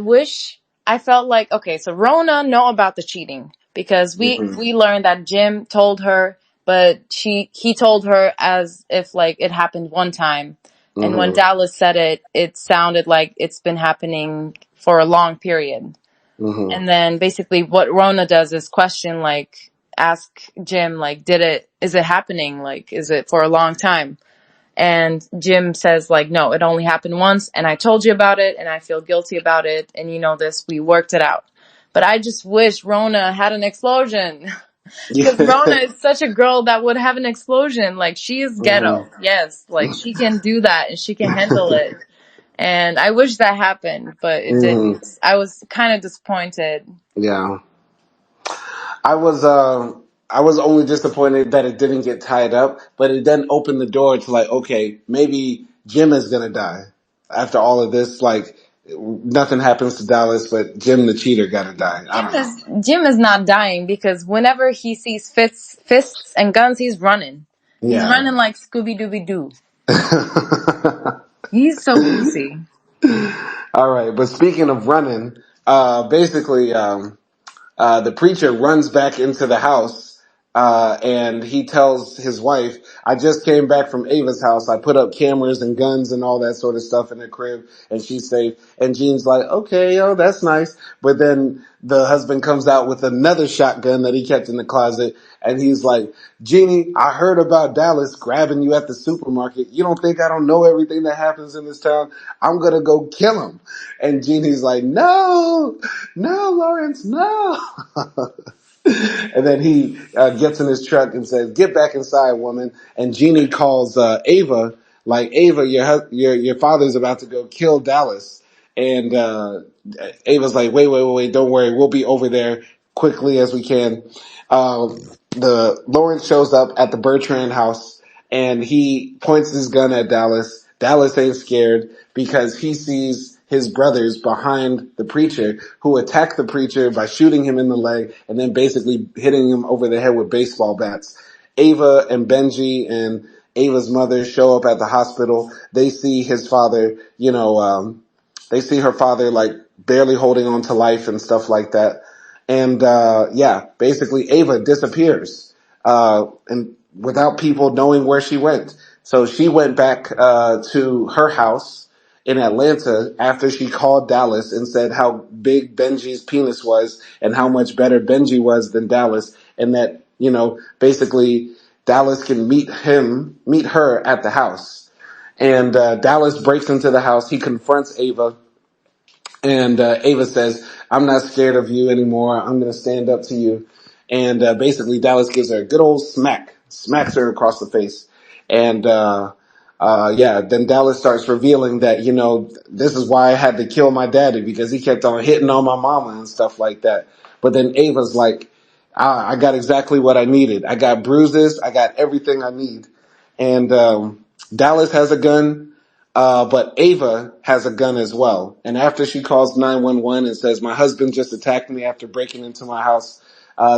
felt like, okay, so Rona know about the cheating because Hmm. we learned that Jim told her, but he told her as if like it happened one time. And when Hmm. Dallas said it, it sounded like it's been happening for a long period. Hmm. And then basically what Rona does is question, like, ask Jim, like, is it happening? Like, is it for a long time? And Jim says, like, no, it only happened once, and I told you about it, and I feel guilty about it, and you know this, we worked it out. But I just wish Rona had an explosion. Because Rona Yeah. is such a girl that would have an explosion. Like, she is Hmm. ghetto. Yes. Like, she can do that, and she can handle it. And I wish that happened, but it Hmm. didn't. I was kind of disappointed. Yeah. I was I was only disappointed that it didn't get tied up, but it then opened the door to like, okay, maybe Jim is gonna die after all of this. Like, nothing happens to Dallas, but Jim the cheater gotta die. I don't know. Jim is not dying because whenever he sees fists and guns, he's running. He's Yeah. running like Scooby Dooby Doo. He's so pussy. All right, but speaking of running, basically, the preacher runs back into the house, and he tells his wife, I just came back from Ava's house. I put up cameras and guns and all that sort of stuff in the crib, and she's safe. And Gene's like, okay, oh, that's nice. But then the husband comes out with another shotgun that he kept in the closet, and he's like, Jeannie, I heard about Dallas grabbing you at the supermarket. You don't think I don't know everything that happens in this town? I'm gonna go kill him. And Jeannie's like, no, Lawrence, no. And then he gets in his truck and says, get back inside, woman. And Jeannie calls Ava, like, Ava, your father's about to go kill Dallas. And Ava's like, wait, don't worry. We'll be over there quickly as we can. The Lawrence shows up at the Bertrand house and he points his gun at Dallas. Dallas ain't scared because he sees his brothers behind the preacher, who attack the preacher by shooting him in the leg and then basically hitting him over the head with baseball bats. Ava and Benji and Ava's mother show up at the hospital. They see his father, they see her father like barely holding on to life and stuff like that. And, basically Ava disappears, and without people knowing where she went. So she went back, to her house in Atlanta after she called Dallas and said how big Benji's penis was and how much better Benji was than Dallas, and that, basically Dallas can meet her at the house. And, Dallas breaks into the house. He confronts Ava. And Ava says, I'm not scared of you anymore. I'm going to stand up to you. And basically Dallas gives her a good old smacks her across the face. And then Dallas starts revealing that, this is why I had to kill my daddy, because he kept on hitting on my mama and stuff like that. But then Ava's like, I got exactly what I needed. I got bruises. I got everything I need. And Dallas has a gun. But Ava has a gun as well. And after she calls 911 and says, my husband just attacked me after breaking into my house,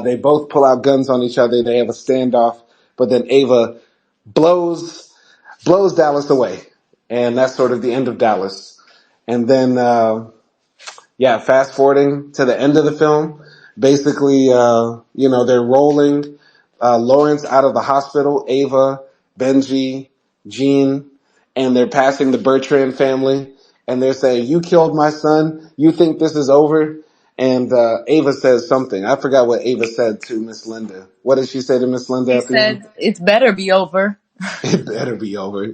they both pull out guns on each other. They have a standoff, but then Ava blows Dallas away. And that's sort of the end of Dallas. And then, fast forwarding to the end of the film, basically, they're rolling, Lawrence out of the hospital, Ava, Benji, Gene, and they're passing the Bertrand family, and they're saying, you killed my son? You think this is over? And Ava says something. I forgot what Ava said to Miss Linda. What did she say to Miss Linda She at the end? said, "It's better be over." It better be over.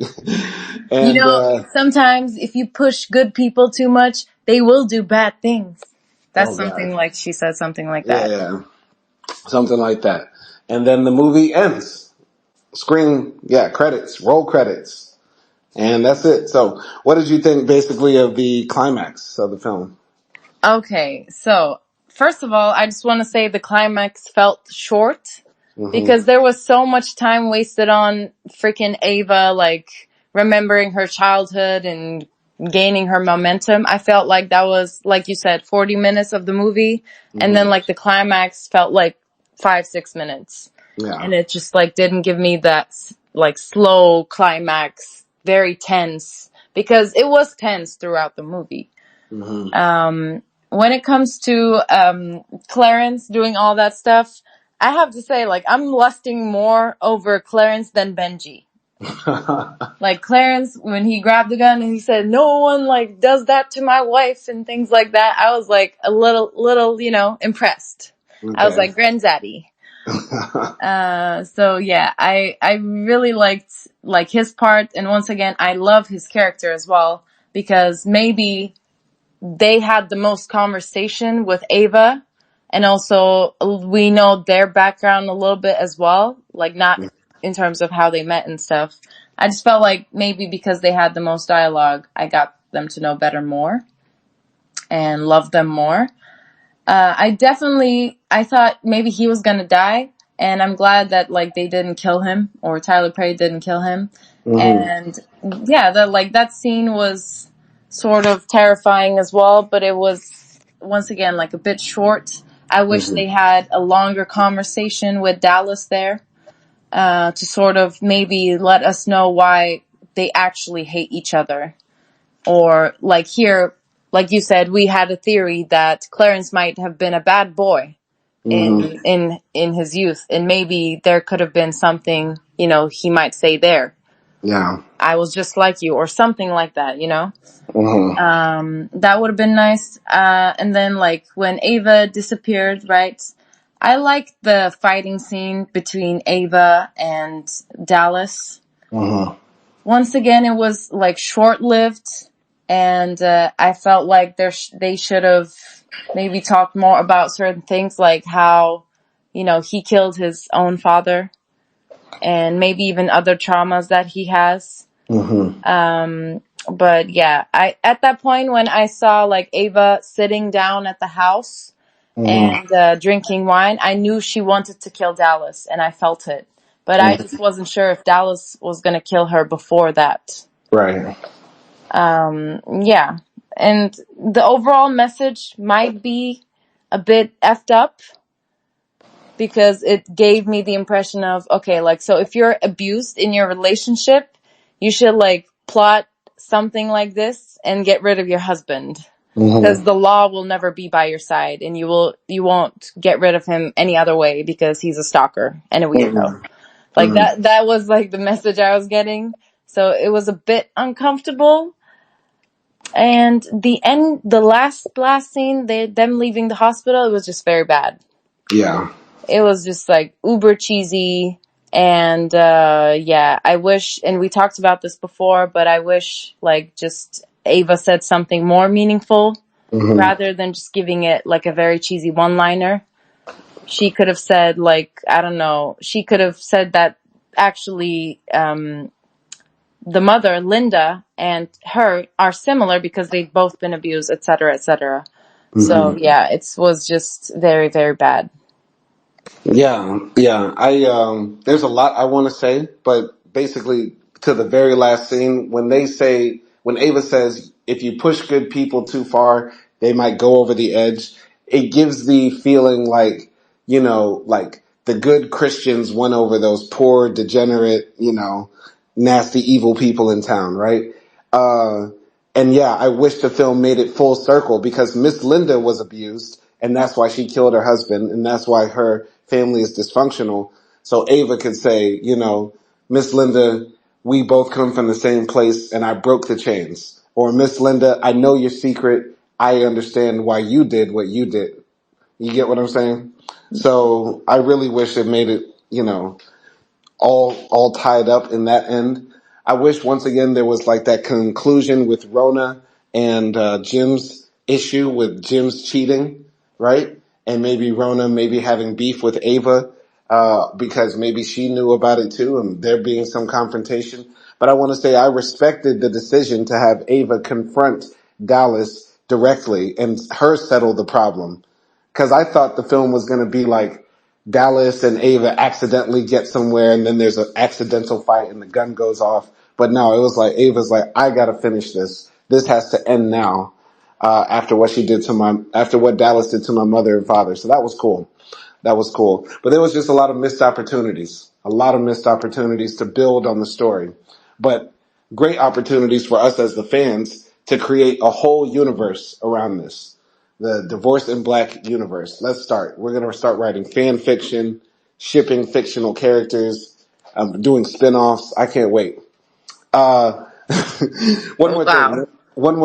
And Sometimes if you push good people too much, they will do bad things. That's oh something god, like she said something like yeah, that. yeah, something like that. And then the movie ends. Credits, roll credits. And that's it. So what did you think basically of the climax of the film? Okay, so first of all, I just want to say the climax felt short because there was so much time wasted on freaking Ava, like remembering her childhood and gaining her momentum. I felt like that was, like you said, 40 minutes of the movie. And then like the climax felt like 5-6 minutes. Yeah. And it just like didn't give me that like slow climax, very tense, because it was tense throughout the movie. When it comes to Clarence doing all that stuff, I have to say, like, I'm lusting more over Clarence than Benji. Like, Clarence, when he grabbed the gun and he said, no one, like, does that to my wife and things like that, I was, like, a little, impressed. Okay. I was like, granddaddy. So yeah, I really liked, like, his part, and once again, I love his character as well, because maybe they had the most conversation with Ava, and also we know their background a little bit as well, like not in terms of how they met and stuff. I just felt like maybe because they had the most dialogue, I got them to know better more and love them more. I thought maybe he was gonna die, and I'm glad that like they didn't kill him, or Tyler Perry didn't kill him. And yeah, that scene was sort of terrifying as well, but it was once again like a bit short. I wish they had a longer conversation with Dallas there, to sort of maybe let us know why they actually hate each other. Or like here, like you said, we had a theory that Clarence might have been a bad boy in his youth, and maybe there could have been something, he might say there. Yeah. I was just like you, or something like that, That would have been nice. And then like when Ava disappeared, right? I liked the fighting scene between Ava and Dallas. Once again, it was like short-lived, and I felt like they should have maybe talked more about certain things, like how, he killed his own father, and maybe even other traumas that he has. But yeah, at that point when I saw like Ava sitting down at the house and drinking wine, I knew she wanted to kill Dallas, and I felt it. But I just wasn't sure if Dallas was gonna kill her before that. Right. Yeah. and the overall message might be a bit effed up because it gave me the impression of, okay, like, so if you're abused in your relationship, you should like plot something like this and get rid of your husband. Because the law will never be by your side, and you won't get rid of him any other way because he's a stalker and a weirdo. Like that was like the message I was getting. So it was a bit uncomfortable. And the last scene, them leaving the hospital, it was just very bad. Yeah. It was just like uber cheesy. And yeah, I wish, and we talked about this before, but I wish like just Ava said something more meaningful rather than just giving it like a very cheesy one-liner. She could have said like, I don't know, she could have said that actually the mother, Linda, and her are similar because they've both been abused, etc., etc. So yeah, it was just very, very bad. Yeah, yeah. There's a lot I want to say, but basically to the very last scene, when Ava says, if you push good people too far, they might go over the edge, it gives the feeling like, like the good Christians won over those poor, degenerate, nasty, evil people in town, right? And yeah, I wish the film made it full circle because Miss Linda was abused and that's why she killed her husband and that's why her family is dysfunctional. So Ava could say, Miss Linda, we both come from the same place and I broke the chains. Or Miss Linda, I know your secret. I understand why you did what you did. You get what I'm saying? So I really wish it made it, all tied up in that end. I wish once again there was like that conclusion with Rona and Jim's issue with Jim's cheating, right? And maybe Rona maybe having beef with Ava because maybe she knew about it too and there being some confrontation. But I want to say I respected the decision to have Ava confront Dallas directly and her settle the problem. Because I thought the film was going to be like Dallas and Ava accidentally get somewhere and then there's an accidental fight and the gun goes off. But no, it was like Ava's like, I gotta finish this. This has to end now. After what Dallas did to my mother and father. So that was cool. That was cool. But there was just a lot of missed opportunities. A lot of missed opportunities to build on the story. But great opportunities for us as the fans to create a whole universe around this. The Divorced in Black universe. Let's start. We're going to start writing fan fiction, shipping fictional characters, doing spin-offs. I can't wait. Uh, one more Wow. thing. One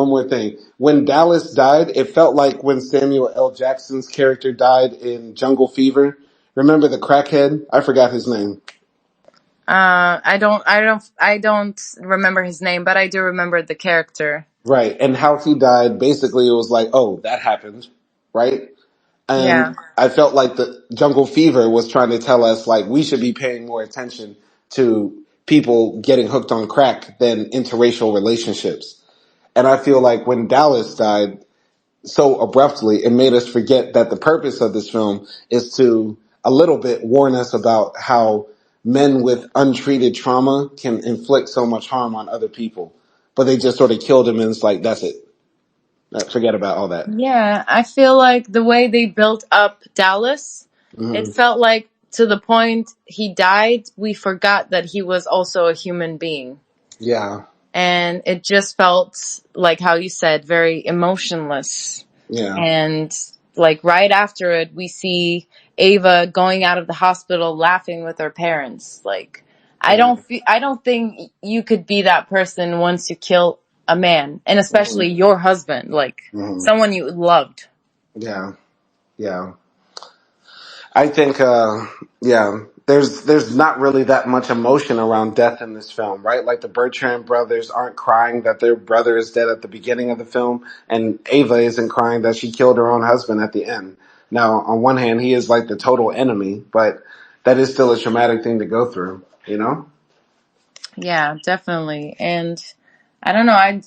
more thing. When Dallas died, it felt like when Samuel L. Jackson's character died in Jungle Fever. Remember the crackhead? I forgot his name. I don't remember his name, but I do remember the character. Right. And how he died, basically it was like, oh, that happened. Right? Yeah. And I felt like the Jungle Fever was trying to tell us like we should be paying more attention to people getting hooked on crack than interracial relationships. And I feel like when Dallas died so abruptly, it made us forget that the purpose of this film is to a little bit warn us about how men with untreated trauma can inflict so much harm on other people. But they just sort of killed him and it's like, that's it. Forget about all that. Yeah, I feel like the way they built up Dallas, it felt like to the point he died, we forgot that he was also a human being. Yeah. And it just felt like how you said, very emotionless. Yeah. And like right after it, we see Ava going out of the hospital laughing with her parents. Like, I don't think you could be that person once you kill a man, and especially your husband, like someone you loved. Yeah. Yeah. I think, there's not really that much emotion around death in this film, right? Like the Bertrand brothers aren't crying that their brother is dead at the beginning of the film, and Ava isn't crying that she killed her own husband at the end. Now, on one hand, he is like the total enemy, but that is still a traumatic thing to go through, you know? Yeah, definitely. And I don't know,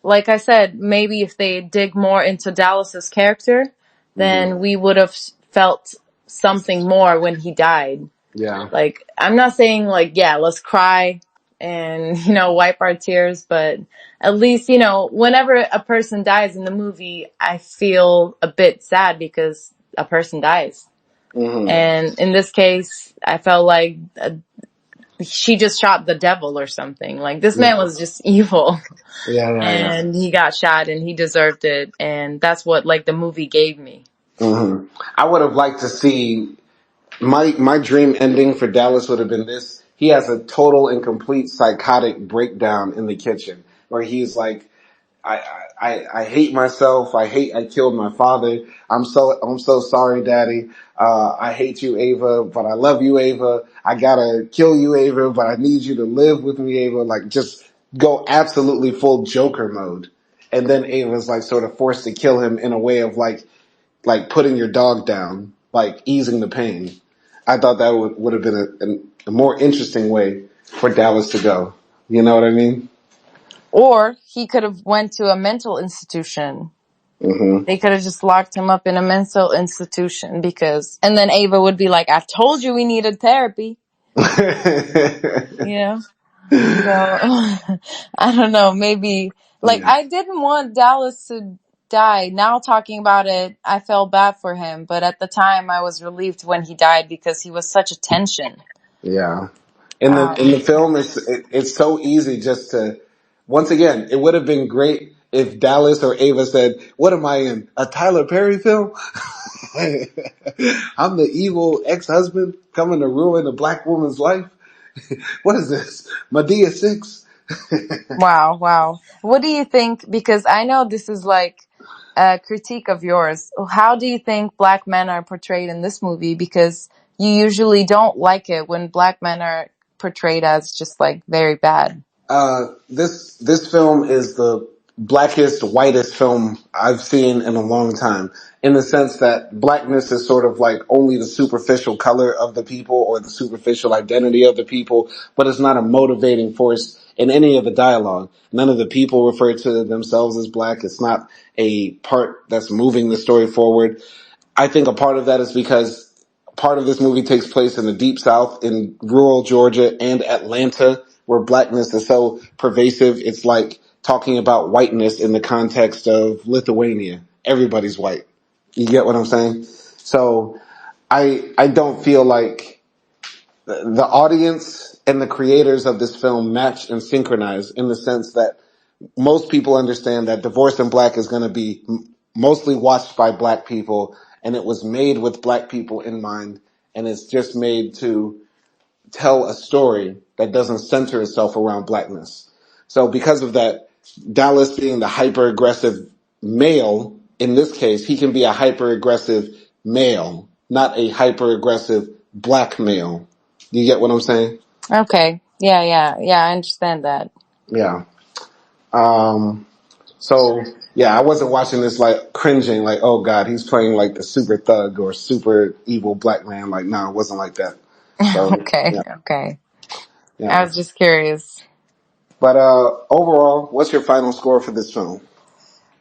like I said, maybe if they dig more into Dallas's character, then we would have felt something more when he died. Yeah. Like, I'm not saying like, yeah, let's cry and, wipe our tears. But at least, whenever a person dies in the movie, I feel a bit sad because a person dies. And in this case, I felt like she just shot the devil or something. Like, this man was just evil. Yeah. And he got shot and he deserved it. And that's what, like, the movie gave me. I would have liked to see my dream ending for Dallas would have been this. He has a total and complete psychotic breakdown in the kitchen where he's like, I hate myself. I killed my father. I'm so sorry, Daddy. I hate you, Ava, but I love you, Ava. I gotta kill you, Ava, but I need you to live with me, Ava. Like, just go absolutely full Joker mode. And then Ava's like sort of forced to kill him in a way of like putting your dog down, like easing the pain. I thought that would have been a more interesting way for Dallas to go. You know what I mean? Or he could have went to a mental institution. They could have just locked him up in a mental institution and then Ava would be like, I told you we needed therapy. So, I don't know, maybe, I didn't want Dallas to die. Now talking about it, I felt bad for him, but at the time I was relieved when he died because he was such a tension. Yeah. In the film, it's so easy just to, once again, it would have been great if Dallas or Ava said, what am I in, a Tyler Perry film? I'm the evil ex-husband coming to ruin a black woman's life. What is this? Medea 6? Wow. What do you think? Because I know this is like a critique of yours. How do you think black men are portrayed in this movie? Because you usually don't like it when black men are portrayed as just like very bad. This film is the blackest, whitest film I've seen in a long time, in the sense that blackness is sort of like only the superficial color of the people or the superficial identity of the people, but it's not a motivating force in any of the dialogue. None of the people refer to themselves as black. It's not a part that's moving the story forward. I think a part of that is because part of this movie takes place in the deep south, in rural Georgia and Atlanta, where blackness is so pervasive. It's like talking about whiteness in the context of Lithuania. Everybody's white. You get what I'm saying? So I don't feel like the audience and the creators of this film match and synchronize, in the sense that most people understand that Divorced in Black is going to be mostly watched by black people, and it was made with black people in mind, and it's just made to tell a story that doesn't center itself around blackness. So because of that, Dallas being the hyper aggressive male, in this case, he can be a hyper aggressive male, not a hyper aggressive black male. You get what I'm saying? Okay. Yeah, I understand that. Yeah. So yeah, I wasn't watching this like cringing, like, oh God, he's playing like the super thug or super evil black man. Like, no, it wasn't like that. So Okay. I yeah. was just curious. But overall, what's your final score for this film?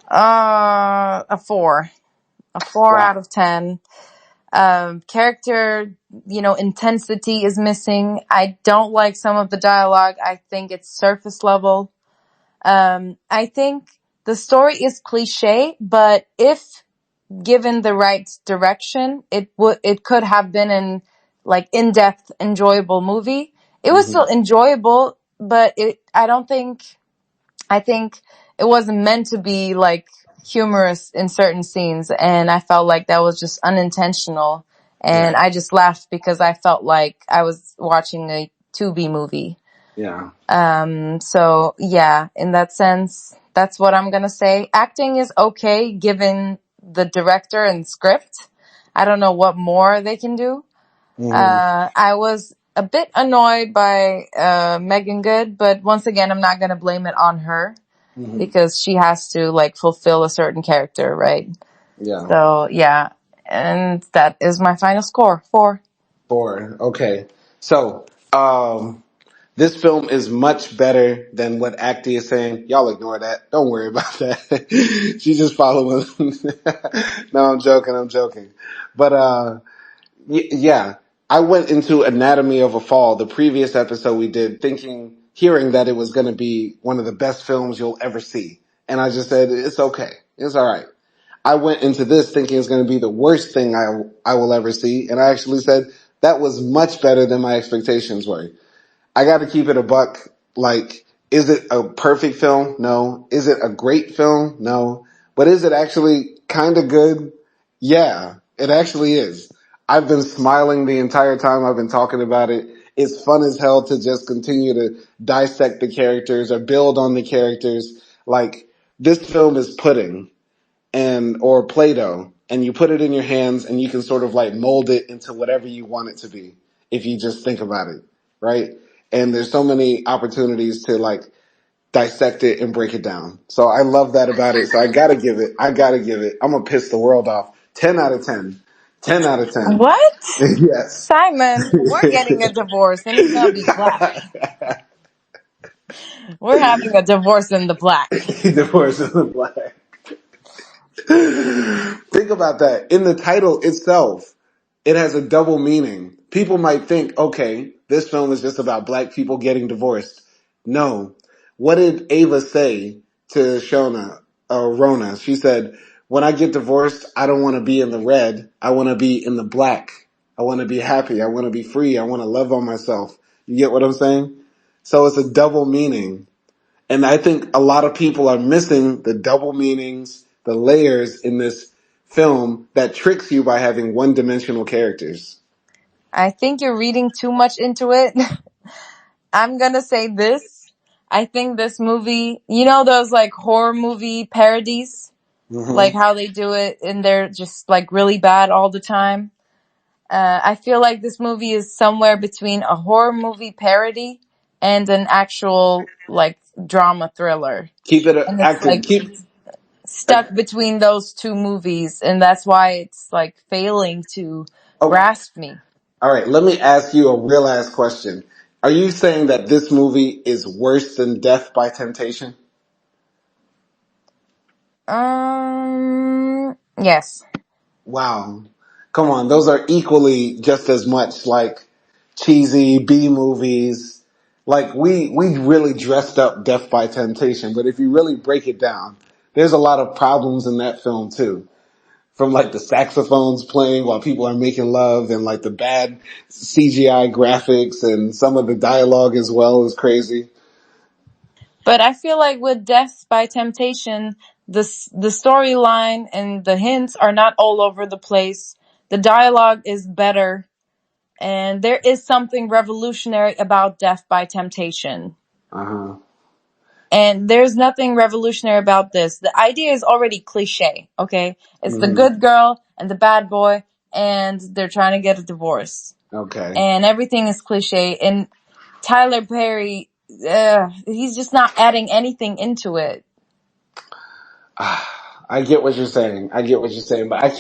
A 4. A 4 Wow. out of 10. Character, intensity is missing. I don't like some of the dialogue. I think it's surface level. I think the story is cliche, but if given the right direction, it could have been an like in-depth, enjoyable movie. It was still enjoyable, but I think it wasn't meant to be like humorous in certain scenes, and I felt like that was just unintentional. Yeah. And I just laughed because I felt like I was watching a Tubi movie. Yeah. So yeah, in that sense, that's what I'm gonna say. Acting is okay given the director and script. I don't know what more they can do. I was a bit annoyed by Megan Good, but once again, I'm not gonna blame it on her because she has to like fulfill a certain character, right? Yeah. So yeah, and that is my final score, 4. 4. Okay. So, this film is much better than what Acti is saying. Y'all ignore that. Don't worry about that. She's just following. No, I'm joking. But, yeah, I went into Anatomy of a Fall, the previous episode we did, thinking hearing that it was going to be one of the best films you'll ever see. And I just said, it's okay. It's all right. I went into this thinking it's going to be the worst thing I will ever see. And I actually said that was much better than my expectations were. I got to keep it a buck. Like, is it a perfect film? No. Is it a great film? No. But is it actually kind of good? Yeah, it actually is. I've been smiling the entire time I've been talking about it. It's fun as hell to just continue to dissect the characters or build on the characters. Like, this film is pudding and or Play-Doh, and you put it in your hands and you can sort of like mold it into whatever you want it to be if you just think about it, right? And there's so many opportunities to like dissect it and break it down. So I love that about it. So I gotta give it. I'm gonna piss the world off. 10 out of 10. 10 out of 10. What? Yes. Simon, we're getting a divorce and it's gonna be black. We're having a divorce in the black. Divorce in the black. Think about that. In the title itself, it has a double meaning. People might think, okay, this film is just about black people getting divorced. No. What did Ava say to Rona? She said, when I get divorced, I don't want to be in the red. I want to be in the black. I want to be happy. I want to be free. I want to love on myself. You get what I'm saying? So it's a double meaning. And I think a lot of people are missing the double meanings, the layers in this film that tricks you by having one-dimensional characters. I think you're reading too much into it. I'm gonna say this. I think this movie, you know those like horror movie parodies? Like Mm-hmm. how they do it and they're just like really bad all the time. I feel like this movie is somewhere between a horror movie parody and an actual like drama thriller. Keep it And it's active. like stuck between those two movies and that's why it's like failing to Oh, grasp me. all right. Let me ask you a real ass question. Are you saying that this movie is worse than Death by Temptation? Yes. Wow. Come on. Those are equally just as much like cheesy B movies. Like we really dressed up Death by Temptation, but if you really break it down, there's a lot of problems in that film too. From like the saxophones playing while people are making love and like the bad CGI graphics and some of the dialogue as well is crazy. But I feel like with Death by Temptation, the storyline and the hints are not all over the place. The dialogue is better, and there is something revolutionary about Death by Temptation. Uh huh. And there's nothing revolutionary about this. The idea is already cliche, okay? It's the Hmm. good girl and the bad boy, and they're trying to get a divorce. Okay. And everything is cliche. And Tyler Perry, he's just not adding anything into it. I get what you're saying. I get what you're saying, but I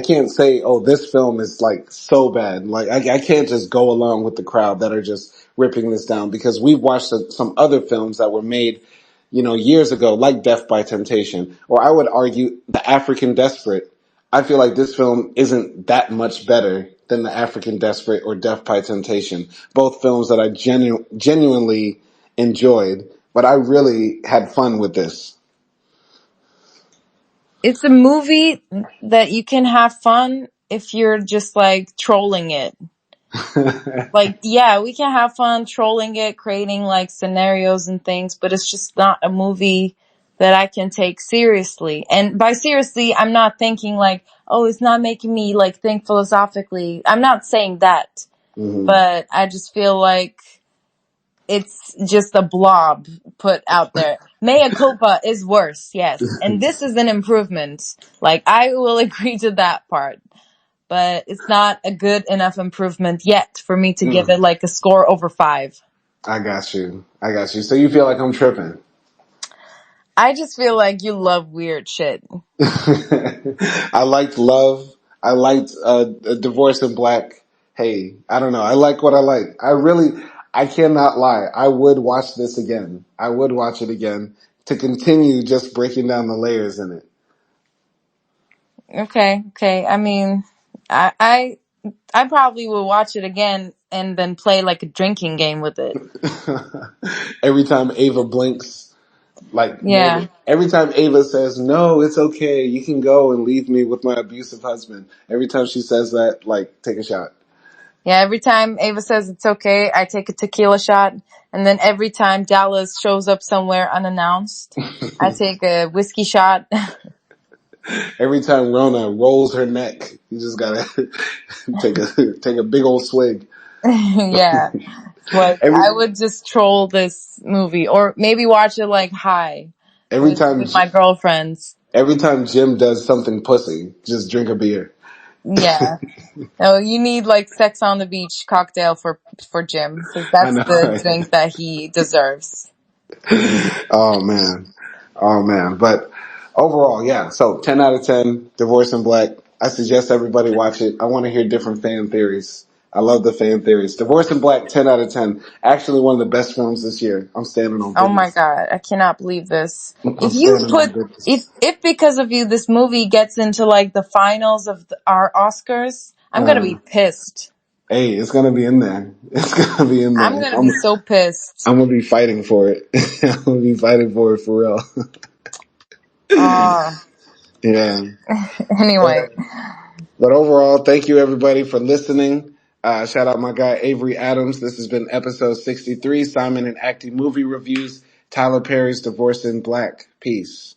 can't say, oh, this film is like so bad. Like I can't just go along with the crowd that are just ripping this down because we've watched some other films that were made, years ago, like Death by Temptation, or I would argue The African Desperate. I feel like this film isn't that much better than The African Desperate or Death by Temptation. Both films that I genuinely enjoyed, but I really had fun with this. It's a movie that you can have fun if you're just like trolling it. Like, yeah, we can have fun trolling it, creating like scenarios and things, but it's just not a movie that I can take seriously. And by seriously, I'm not thinking like, oh, it's not making me like think philosophically. I'm not saying that, Hmm. but I just feel like it's just a blob put out there. Mea culpa is worse, yes. And this is an improvement. Like, I will agree to that part. But it's not a good enough improvement yet for me to give it like a score over 5. I got you. I got you. So you feel like I'm tripping. I just feel like you love weird shit. I liked Love. I liked Divorce in Black. Hey, I don't know. I like what I like. I cannot lie. I would watch this again. I would watch it again to continue just breaking down the layers in it. Okay. I mean, I probably will watch it again and then play like a drinking game with it. Every time Ava blinks, like Yeah. every time Ava says, "No, it's okay, you can go and leave me with my abusive husband." Every time she says that, like, take a shot. Yeah, every time Ava says it's okay, I take a tequila shot. And then every time Dallas shows up somewhere unannounced, I take a whiskey shot. Every time Rona rolls her neck, you just gotta take a big old swig. Yeah. Like, Every I would just troll this movie or maybe watch it like high every with, time with my girlfriends. every time Jim does something pussy, just drink a beer. Yeah. No, you need like Sex on the Beach cocktail for Jim, because I that's know, the right? drink that he deserves. Oh man. Oh man. But overall, yeah. So 10 out of 10, Divorce in Black. I suggest everybody watch it. I want to hear different fan theories. I love the fan theories. Divorce in Black, 10 out of 10. Actually one of the best films this year. I'm standing on Oh my business. God, I cannot believe this. I'm standing on business. If because of you this movie gets into like the finals of our Oscars, I'm gonna be Uh, pissed. hey, it's gonna be in there. It's gonna be in I'm there. gonna be so pissed. I'm gonna be fighting for it. I'm gonna be fighting for it for real. Uh, Yeah. anyway. But overall, thank you everybody for listening. Shout out my guy Avery Adams. This has been episode 63, Simon and Acting Movie Reviews, Tyler Perry's Divorce in Black. Peace.